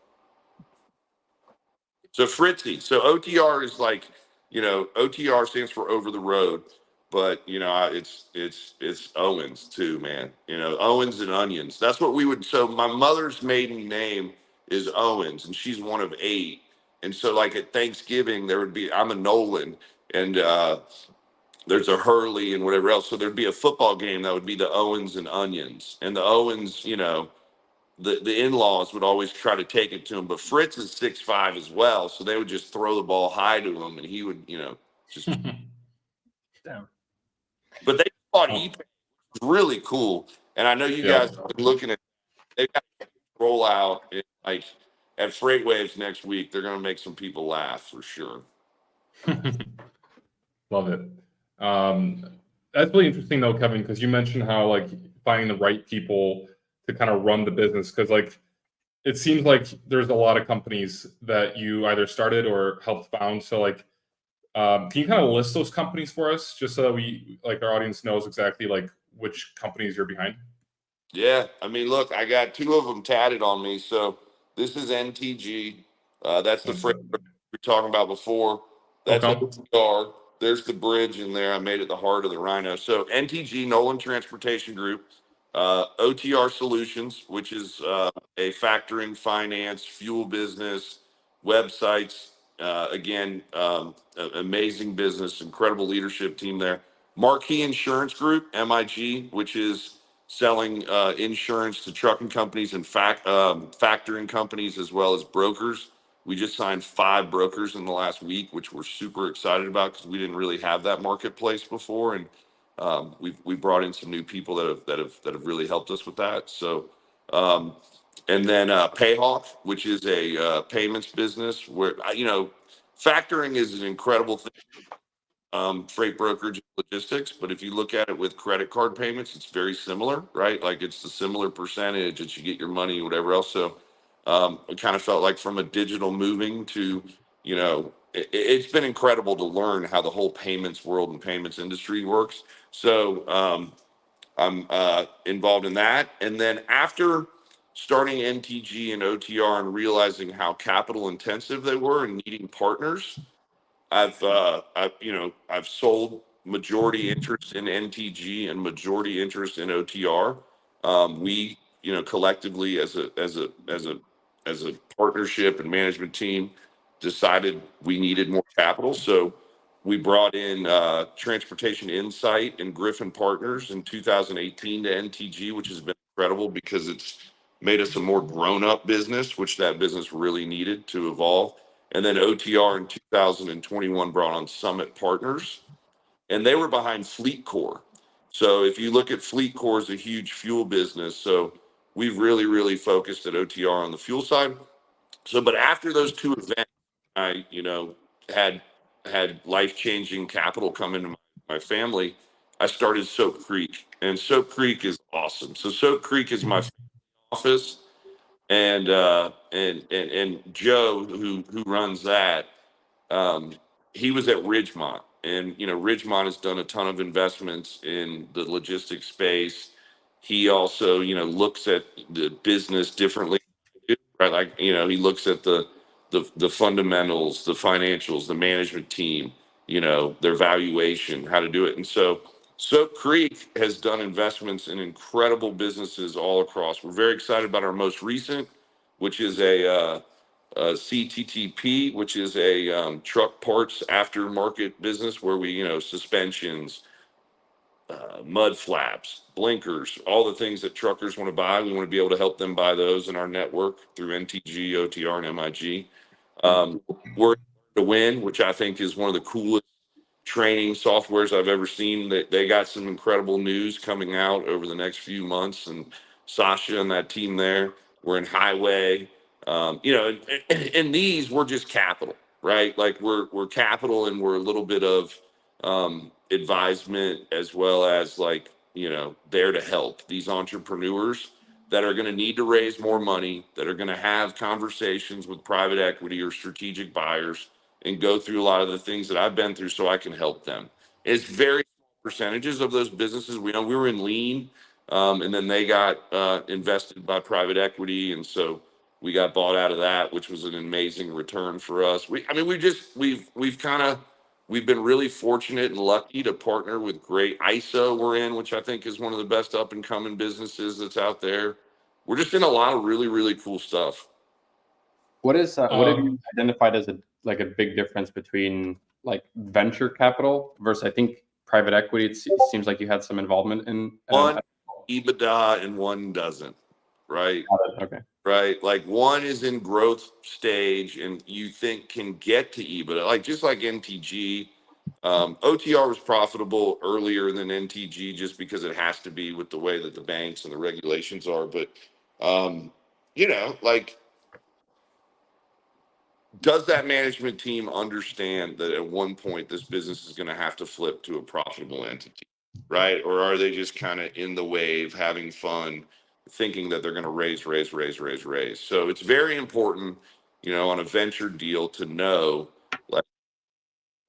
So Fritzy, so OTR is like, OTR stands for over the road, but it's Owens too, man. Owens and onions. That's what we would. So my mother's maiden name is Owens, and she's one of 8. And so, like, at Thanksgiving, I'm a Nolan, and there's a Hurley and whatever else. So there'd be a football game that would be the Owens and onions, and the Owens, the in-laws would always try to take it to him, but Fritz is 6'5" as well, so they would just throw the ball high to him, and he would, just. Damn. But they bought ePay. It was really cool, and I know you guys have been looking at. They got a rollout like at Freight Waves next week. They're going to make some people laugh for sure. Love it. That's really interesting though, Kevin, because you mentioned how, like, finding the right people to kind of run the business, because, like, it seems like there's a lot of companies that you either started or helped found. So, like, can you kind of list those companies for us, just so that we, like, our audience knows exactly, like, which companies you're behind? Yeah, I mean, look, I got 2 of them tatted on me. So this is NTG. That's the freight we were talking about before. That's OTR. There's the bridge in there. I made it the heart of the rhino. So NTG, Nolan Transportation Group. OTR Solutions, which is a factoring, finance, fuel business, websites. Again, amazing business, incredible leadership team there. Marquee Insurance Group, MIG, which is selling insurance to trucking companies and factoring companies, as well as brokers. We just signed 5 brokers in the last week, which we're super excited about because we didn't really have that marketplace before, and we brought in some new people that have really helped us with that. So, and then Payhawk, which is a payments business where factoring is an incredible thing. Freight brokerage and logistics, but if you look at it with credit card payments, it's very similar, right? Like it's a similar percentage that you get your money, whatever else. So it kind of felt like from a digital moving to, it's been incredible to learn how the whole payments world and payments industry works. So I'm involved in that. And then after starting NTG and OTR and realizing how capital intensive they were and needing partners, I've sold majority interest in NTG and majority interest in OTR. We, collectively as a partnership and management team decided we needed more capital. So we brought in Transportation Insight and Griffin Partners in 2018 to NTG, which has been incredible because it's made us a more grown-up business, which that business really needed to evolve. And then OTR in 2021 brought on Summit Partners, and they were behind FleetCor. So if you look at FleetCor is a huge fuel business. So we've really, really focused at OTR on the fuel side. So, but after those two events, I, had life-changing capital come into my family. I started Soap Creek, and Soap Creek is awesome. So Soap Creek is my office. And Joe, who runs that, he was at Ridgemont, and Ridgemont has done a ton of investments in the logistics space. He also looks at the business differently, right? Like he looks at the fundamentals, the financials, the management team, their valuation, how to do it. And so Soap Creek has done investments in incredible businesses all across. We're very excited about our most recent, which is a CTTP, which is a truck parts aftermarket business where we, suspensions, mud flaps, blinkers, all the things that truckers want to buy. We want to be able to help them buy those in our network through NTG, OTR, and MIG. We're to win, which I think is one of the coolest training softwares I've ever seen. They got some incredible news coming out over the next few months, and Sasha and that team there. We're in highway, and these we're just capital, right? Like we're capital, and we're a little bit of advisement as well as there to help these entrepreneurs that are going to need to raise more money, that are going to have conversations with private equity or strategic buyers and go through a lot of the things that I've been through so I can help them. It's very small percentages of those businesses. We were in lean, and then they got invested by private equity. And so we got bought out of that, which was an amazing return for us. We've been really fortunate and lucky to partner with great ISO we're in, which I think is one of the best up and coming businesses that's out there. We're just in a lot of really, really cool stuff. What have you identified as a big difference between venture capital versus, I think, private equity? It seems like you had some involvement in one EBITDA and one doesn't, right? Okay. Right. Like one is in growth stage and you think can get to EBITDA, just like NTG. OTR was profitable earlier than NTG just because it has to be with the way that the banks and the regulations are. But, does that management team understand that at one point this business is going to have to flip to a profitable entity, right? Or are they just kind of in the wave, having fun, thinking that they're going to raise? So it's very important, on a venture deal to know,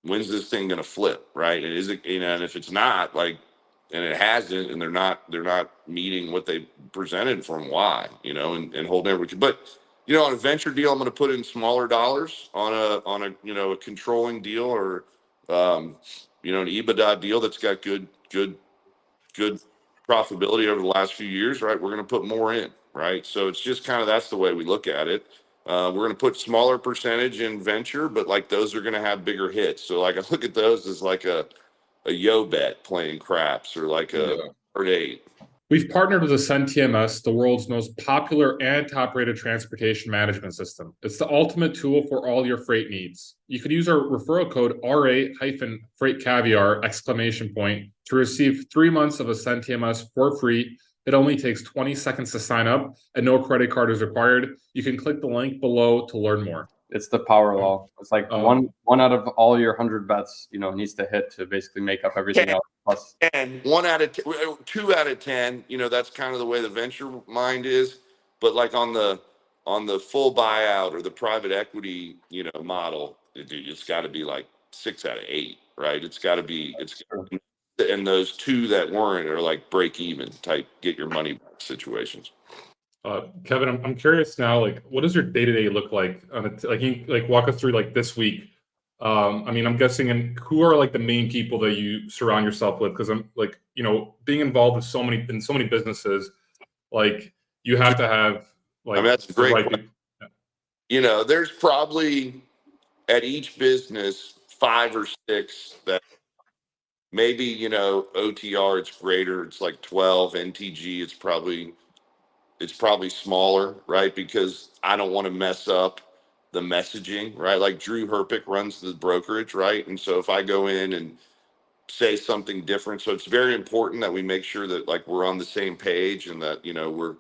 when's this thing going to flip, right? And is it, and if it's not, and it hasn't, and they're not meeting what they presented from why, and holding everything. But on a venture deal, I'm going to put in smaller dollars. On a controlling deal or an EBITDA deal that's got good profitability over the last few years, right? We're going to put more in, right? So it's just that's the way we look at it. We're going to put smaller percentage in venture, but those are going to have bigger hits. So I look at those as a yo bet playing craps or a hard eight. We've partnered with Ascend TMS, the world's most popular and top-rated transportation management system. It's the ultimate tool for all your freight needs. You can use our referral code RA-FreightCaviar! To receive 3 months of Ascend TMS for free. It only takes 20 seconds to sign up and no credit card is required. You can click the link below to learn more. It's the power law. It's like one out of all your 100 bets, needs to hit to basically make up everything else. Plus, and 1 out of 10, 2 out of 10, that's kind of the way the venture mind is. But like on the full buyout or the private equity, model, it's got to be like 6 out of 8, right? It's got to be, and those 2 that weren't are like break even type, get your money back situations. Kevin, I'm curious now, like, what does your day-to-day look like? Can you walk us through like this week? I'm guessing, and who are like the main people that you surround yourself with? Because I'm like, being involved with so many businesses, like you have to have like. That's a great question. There's probably at each business 5 or 6 that maybe OTR it's greater. It's like 12. NTG it's probably smaller, right? Because I don't want to mess up the messaging, right? Like Drew Herpick runs the brokerage, right? And so if I go in and say something different, so it's very important that we make sure that like we're on the same page and that we're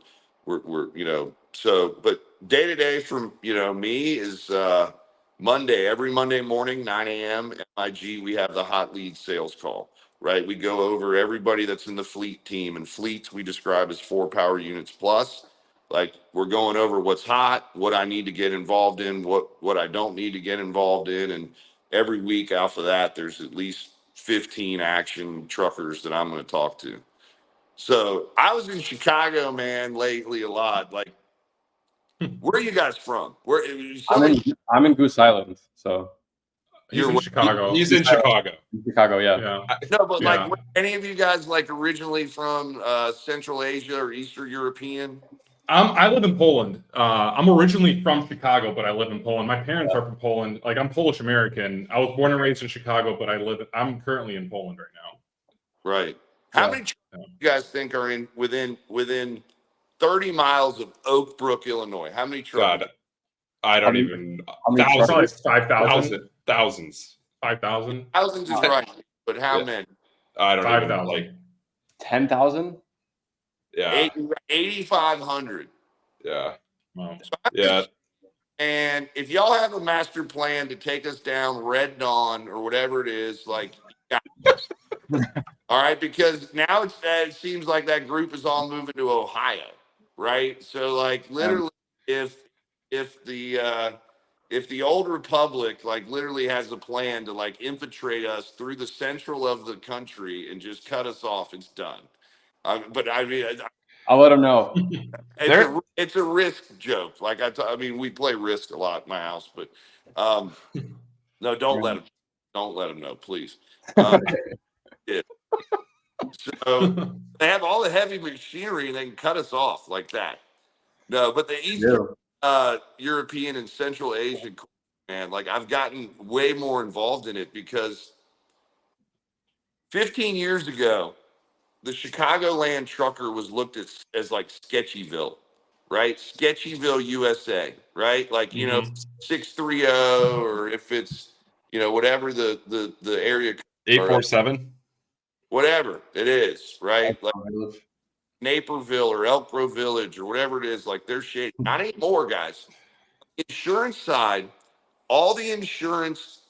so. But day to day from me is every Monday morning 9 a.m. MIG we have the hot lead sales call. Right, we go over everybody that's in the fleet team, and fleets we describe as 4 power units plus. Like we're going over what's hot, what I need to get involved in, what I don't need to get involved in, and every week off of that, there's at least 15 action truckers that I'm going to talk to. So I was in Chicago, man, lately a lot. Like, where are you guys from? I'm in Goose Island, so. He's in Chicago. He's in Chicago. Chicago, yeah. No, but like, were any of you guys like originally from Central Asia or Eastern European? I live in Poland. I'm originally from Chicago, but I live in Poland. My parents are from Poland. Like I'm Polish American. I was born and raised in Chicago, but I'm currently in Poland right now. Right. How many you guys think are in within 30 miles of Oak Brook, Illinois? How many trucks? God, I don't even. Thousands. 5,000. Thousands. 5,000. Thousands is right, but how many? I don't 5,000. Like 10,000. Yeah. 8,500. Yeah. Wow. Yeah. And if y'all have a master plan to take us down Red Dawn or whatever it is, like, all right, because now it seems like that group is all moving to Ohio, right? So, like, literally, if the old republic like literally has a plan to like infiltrate us through the central of the country and just cut us off, it's done. But I mean, I'll let them know. It's a risk joke. Like I mean, we play Risk a lot in my house, but no, don't let them know, please. Yeah. So they have all the heavy machinery and they can cut us off like that. No, but the Eastern European and Central Asian, man, like I've gotten way more involved in it because 15 years ago, the Chicagoland trucker was looked at as like Sketchyville, right? Sketchyville, USA, right? Like, 630, or if it's, whatever the area. 847. Whatever it is, right? Like Naperville or Elk Grove Village or whatever it is, like they're shady. Not anymore, guys. Insurance side, all the insurance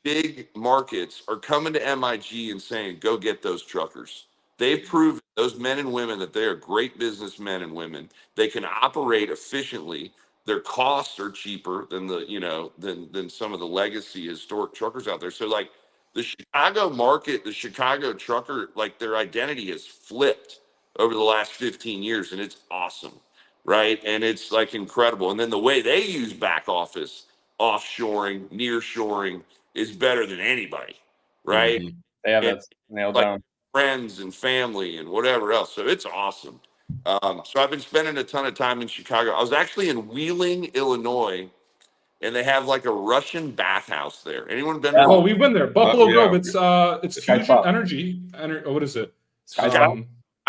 big markets are coming to MIG and saying, go get those truckers. They've proven, those men and women, that they are great businessmen and women. They can operate efficiently. Their costs are cheaper than than some of the legacy historic truckers out there. So like the Chicago market, the Chicago trucker, like their identity has flipped over the last 15 years, and it's awesome, right? And it's like incredible. And then the way they use back office, offshoring, nearshoring is better than anybody, right? Mm-hmm. They have that nailed down. Friends and family and whatever else. So it's awesome. So I've been spending a ton of time in Chicago. I was actually in Wheeling, Illinois, and they have like a Russian bathhouse there. Anyone been there? Oh, we've been there. Buffalo yeah. Grove. It's Fusion Energy. What is it? I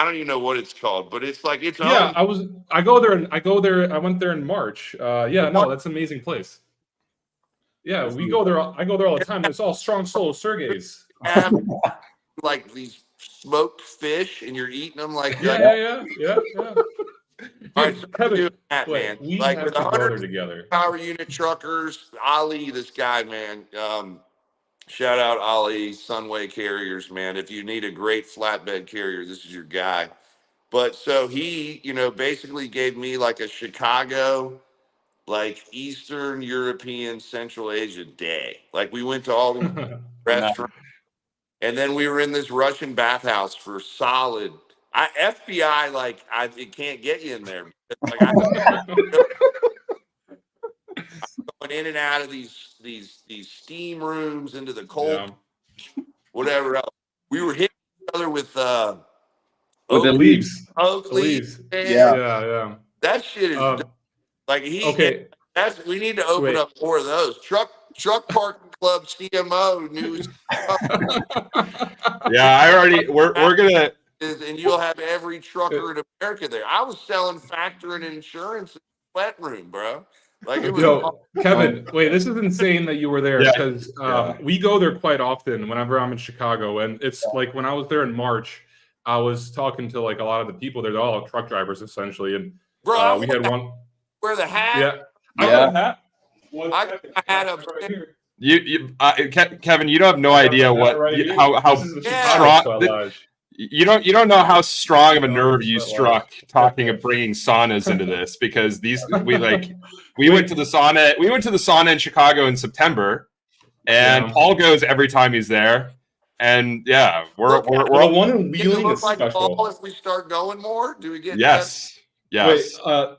don't even know what it's called, but it's like it's I went there in March. That's an amazing place. Yeah, we go there. I go there all the time. It's all strong soul Sergey's. Like these smoked fish, and you're eating them like yeah. All right, so Kevin, doing that, man. we Like have with to go there 100 together. power unit truckers, Ali, this guy, man. Shout out Ali, Sunway Carriers, man. If you need a great flatbed carrier, this is your guy. But so he, basically gave me like a Chicago, like Eastern European, Central Asia day. Like we went to all the restaurants, and then we were in this Russian bathhouse for solid. FBI, it can't get you in there. Like I went in and out of these steam rooms into the cold, whatever else. We were hitting each other with the leaves. oak Leaves. leaves. Man. Yeah. That shit is like okay. we need to open up more of those. Truck Parking Club CMO news. Yeah, we're gonna. And you'll have every trucker in America there. I was selling factoring insurance in the wet room, bro. Like it was. Kevin, wait, this is insane that you were there because we go there quite often whenever I'm in Chicago. And it's like when I was there in March, I was talking to like a lot of the people there. They're all truck drivers essentially. And bro, we had one. Wear the hat. Yeah. I got a hat. I got a hat upstairs. Kevin, you don't have no idea how strong. You don't know how strong of a nerve you struck talking of bringing saunas into this, because we went to the sauna in Chicago in September, and Paul goes every time he's there, and we're one in Wheeling is like special. Paul if we start going more, do we get yes. Wait,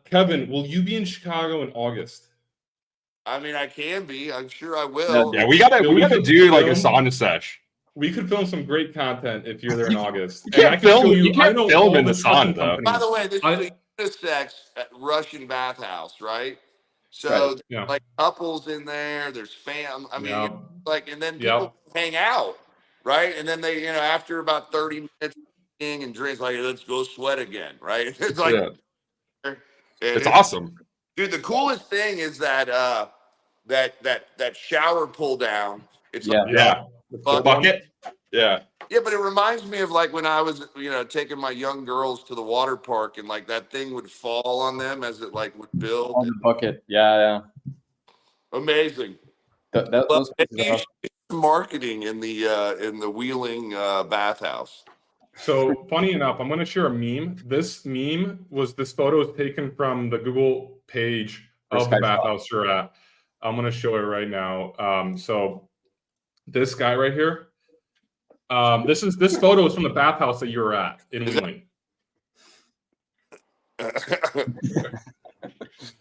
Kevin, will you be in Chicago in August? I mean, I can be. I'm sure I will. Yeah, we gotta do like a sauna sesh. We could film some great content if you're there in August. You can't film in the sauna, though. By the way, this is a unisex Russian bathhouse, right? So like couples in there. There's fam. I mean, and then people hang out, right? And then they, after about 30 minutes and drinks, like, let's go sweat again, right? It's like, it's awesome, dude. The coolest thing is that that shower pull down. It's the bucket. Yeah, but it reminds me of like when I was, taking my young girls to the water park, and like that thing would fall on them as it like would build. On the bucket, yeah. Amazing. Those marketing in the Wheeling bathhouse. So funny enough, I'm going to share a meme. This photo is taken from the Google page of the bathhouse you're at. I'm going to show it right now. So this guy right here. This photo is from the bathhouse that you're at in Wheeling.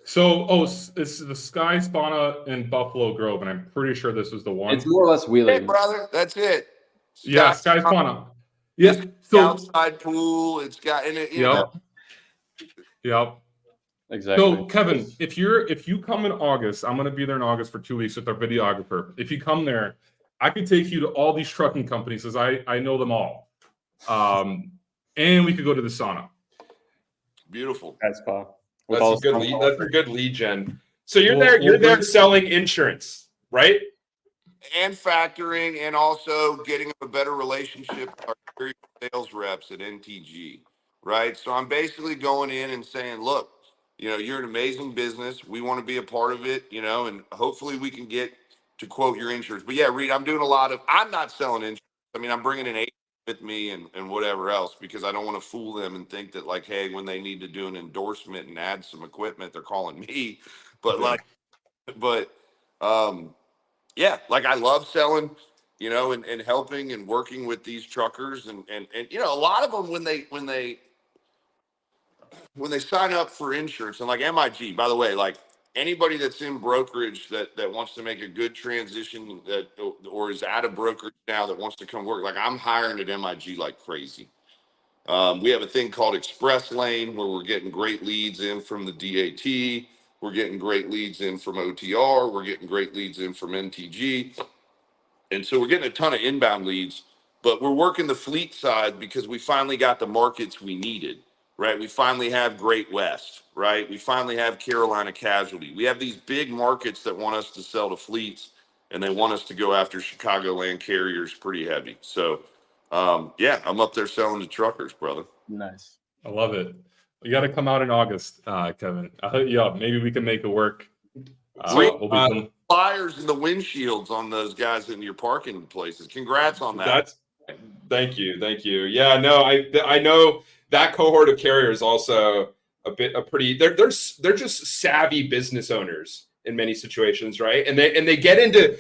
So, it's the Sky Spana in Buffalo Grove, and I'm pretty sure this is the one. It's more or less Wheeling. Hey, brother, that's it. Sky Spana. Yeah. So outside pool. It's got in it. Yep. Exactly. So, Kevin, if you come in August, I'm going to be there in August for 2 weeks with our videographer. If you come there, I could take you to all these trucking companies, as I know them all. And we could go to the sauna. Beautiful. That's a good lead gen. So you're there selling insurance, right? And factoring, and also getting a better relationship with our sales reps at NTG, right? So I'm basically going in and saying, look, you're an amazing business. We want to be a part of it, and hopefully we can get to quote your insurance. But yeah, Reed, I'm not selling insurance. I mean, I'm bringing an agent with me and whatever else, because I don't want to fool them and think that like, hey, when they need to do an endorsement and add some equipment, they're calling me. But I love selling, and helping and working with these truckers and a lot of them when they sign up for insurance, and like MIG, by the way, like anybody that's in brokerage that wants to make a good transition or is at a brokerage now that wants to come work, like I'm hiring at MIG like crazy. We have a thing called Express Lane where we're getting great leads in from the DAT. We're getting great leads in from OTR. We're getting great leads in from NTG. And so we're getting a ton of inbound leads, but we're working the fleet side because we finally got the markets we needed, right? We finally have Great West, right? We finally have Carolina Casualty. We have these big markets that want us to sell to fleets, and they want us to go after Chicagoland carriers pretty heavy. So, I'm up there selling to truckers, brother. Nice. I love it. You got to come out in August, Kevin. I'll hit you up. Maybe we can make it work. Sweet. We'll be Flyers and the windshields on those guys in your parking places. Congrats on that. Thank you. Yeah, no, I know that cohort of carriers also they're just savvy business owners in many situations, right? And they get into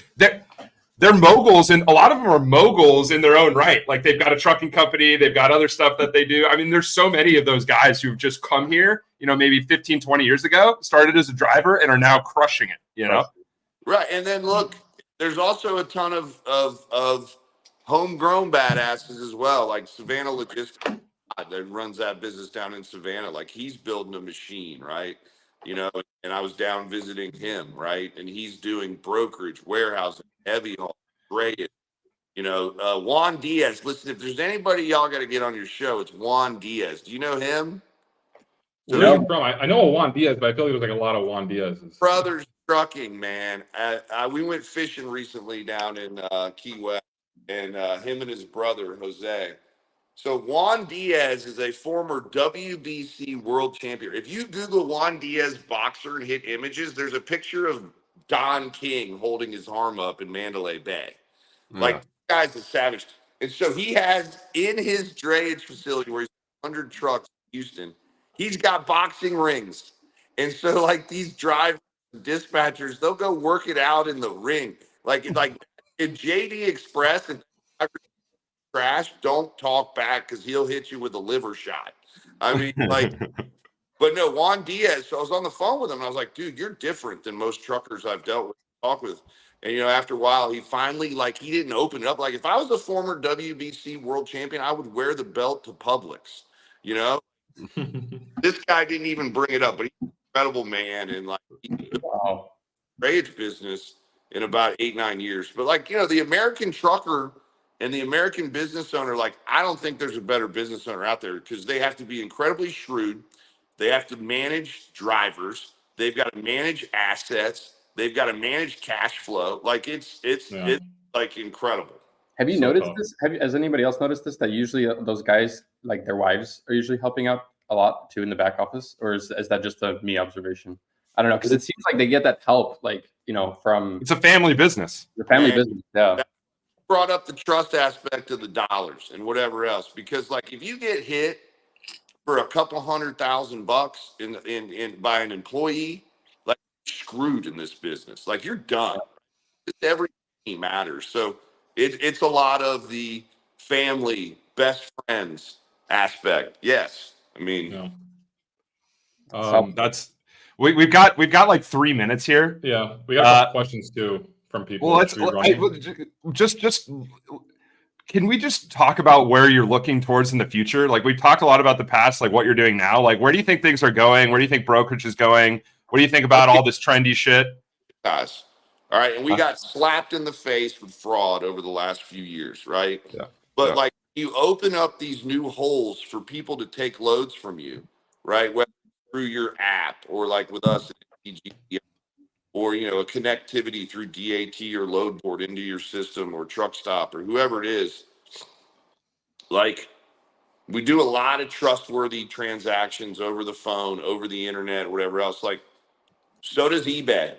they're moguls, and a lot of them are moguls in their own right. Like they've got a trucking company, they've got other stuff that they do. I mean, there's so many of those guys who've just come here, maybe 15, 20 years ago, started as a driver and are now crushing it, Right. And then look, there's also a ton of homegrown badasses as well, like Savannah Logistics that runs that business down in Savannah. Like he's building a machine, right? And I was down visiting him, right? And he's doing brokerage, warehousing, heavy haul, drayage. Juan Diaz. Listen, if there's anybody y'all got to get on your show, it's Juan Diaz. Do you know him? Where are you from? I know a Juan Diaz, but I feel like there's like a lot of Juan Diaz's. Brothers Trucking, man. We went fishing recently down in Key West, and him and his brother Jose. So Juan Diaz is a former WBC world champion. If you Google Juan Diaz boxer and hit images, there's a picture of Don King holding his arm up in Mandalay Bay. Like, this guy's a savage. And so he has in his drayage facility where he's 100 trucks in Houston, he's got boxing rings. And so, like, these drivers, dispatchers, they'll go work it out in the ring. Like in JD Express and crash, don't talk back because he'll hit you with a liver shot. I mean, but no, Juan Diaz. So I was on the phone with him and I was like, dude, you're different than most truckers I've talked with. And, after a while, he finally, he didn't open it up. Like, if I was a former WBC world champion, I would wear the belt to Publix, This guy didn't even bring it up, but he's an incredible man. And, he built the drayage business in about 8-9 years. But, the American trucker and the American business owner, I don't think there's a better business owner out there because they have to be incredibly shrewd. They have to manage drivers. They've got to manage assets. They've got to manage cash flow. It's incredible. Have you noticed this? Has anybody else noticed this? That usually those guys, their wives, are usually helping out a lot too in the back office, or is that just a me observation? I don't know, because it seems like they get that help, from it's a family business. The family business, yeah. Brought up the trust aspect of the dollars and whatever else, because if you get hit for a couple $100,000 in by an employee, you're screwed in this business. You're done. Everything matters. So it's a lot of the family, best friends aspect. Yes, I mean, that's we've got 3 minutes here. Yeah, we got questions too from people. Well, just can we just talk about where you're looking towards in the future? We've talked a lot about the past, what you're doing now. Where do you think things are going? Where do you think brokerage is going? What do you think about all this trendy shit? Guys, all right, and we got slapped in the face with fraud over the last few years, right? Yeah. But you open up these new holes for people to take loads from you, right? Whether through your app or with us at NTG, or a connectivity through DAT or load board into your system or truck stop or whoever it is. We do a lot of trustworthy transactions over the phone, over the internet, whatever else. So does eBay,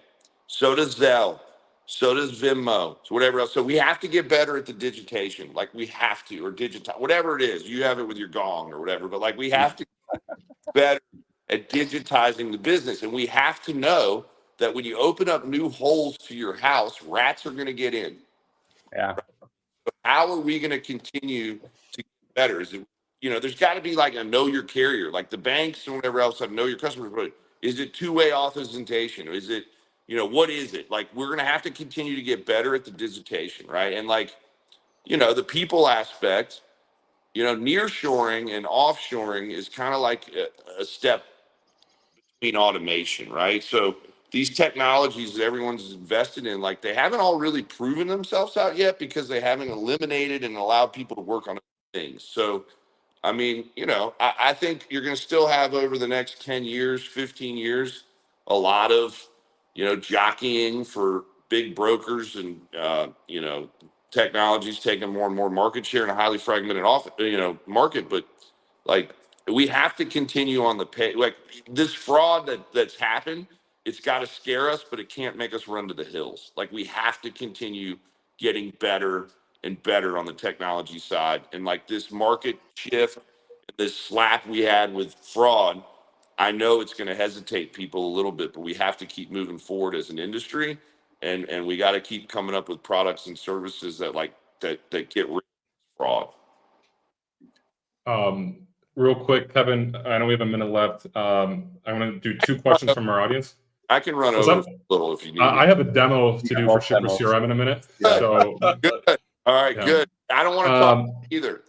so does Zelle, so does Venmo, so whatever else. So we have to get better at the digitation, we have to, or digitize, whatever it is. You have it with your gong or whatever, but we have to get better at digitizing the business, and we have to know that when you open up new holes to your house, rats are going to get in. Yeah. So how are we going to continue to get better? Is it, there's got to be a know your carrier, the banks and whatever else have know your customers. But is it two-way authentication? Or is it, what is it? We're going to have to continue to get better at the digitation, right? And the people aspect, nearshoring and offshoring is kind of a step between automation, right? So these technologies that everyone's invested in, they haven't all really proven themselves out yet because they haven't eliminated and allowed people to work on things. So, I mean, I think you're going to still have over the next 10 years, 15 years, a lot of, jockeying for big brokers and, technologies taking more and more market share in a highly fragmented market. But we have to continue on the pay. Like this fraud that's happened, it's got to scare us, but it can't make us run to the hills. Like we have to continue getting better and better on the technology side. And like this market shift, this slap we had with fraud, I know it's going to hesitate people a little bit, but we have to keep moving forward as an industry, and we got to keep coming up with products and services that get rid of fraud. Real quick, Kevin, I know we have a minute left. I'm going to do 2 questions from our audience. I can run Was over that- a little if you need. I have a demo to do for both Shipper demos. CRM in a minute. Good. So, Good. All right, Yeah. good. I don't want to talk either.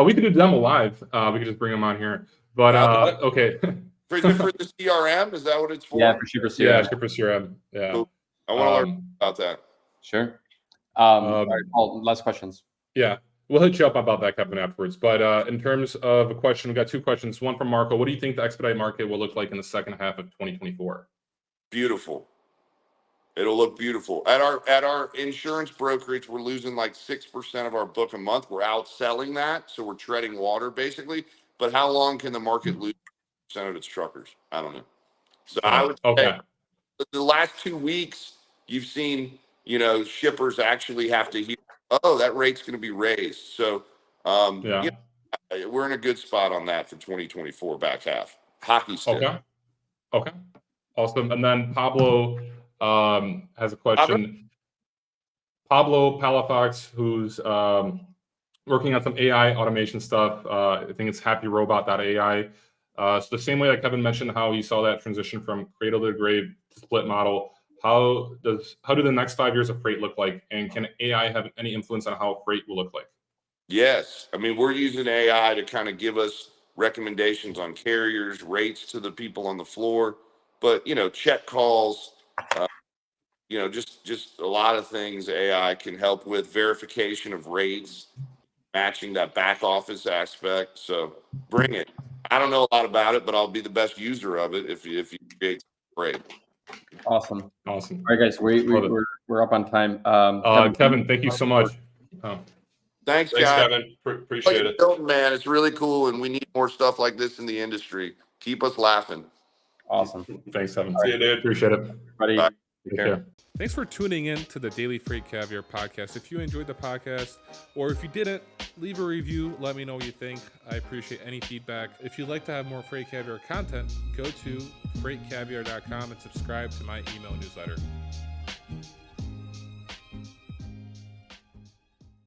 we could do demo live. We could just bring them on here. But okay. For the CRM, is that what it's for? Yeah, for Shipper CRM. Yeah, Shipper CRM. Yeah. Cool. I want to learn about that. Sure. All right, Paul, last questions. Yeah. We'll hit you up about that, Kevin, afterwards. But in terms of a question, we got 2 questions. One from Marco. What do you think the expedite market will look like in the second half of 2024? Beautiful. It'll look beautiful. At our insurance brokerage, we're losing like 6% of our book a month. We're outselling that, so we're treading water basically. But how long can the market lose 6% of its truckers? I don't know. So I would say the last 2 weeks, you've seen, shippers actually have to hear, oh, that rate's going to be raised. So we're in a good spot on that for 2024 back half. Hockey stick. Okay. Awesome. And then Pablo has a question. Pablo Palafox, who's working on some AI automation stuff. I think it's happyrobot.ai. So the same way that Kevin mentioned how he saw that transition from cradle to grave to split model, how do the next 5 years of freight look like? And can AI have any influence on how freight will look like? Yes. I mean, we're using AI to kind of give us recommendations on carriers, rates to the people on the floor, but, check calls, just a lot of things AI can help with, verification of rates, matching that back office aspect. So bring it. I don't know a lot about it, but I'll be the best user of it if you create great. Awesome. All right, guys, we're up on time. Kevin, thank you so much. Thanks, Thanks, guys. Kevin. Appreciate it. Building, man, it's really cool, and we need more stuff like this in the industry. Keep us laughing. Awesome. Thanks, Kevin. See you, dude. Appreciate it. Buddy, Bye. take care. Thanks for tuning in to the Daily Freight Caviar podcast. If you enjoyed the podcast, or if you didn't, leave a review. Let me know what you think. I appreciate any feedback. If you'd like to have more Freight Caviar content, go to freightcaviar.com and subscribe to my email newsletter.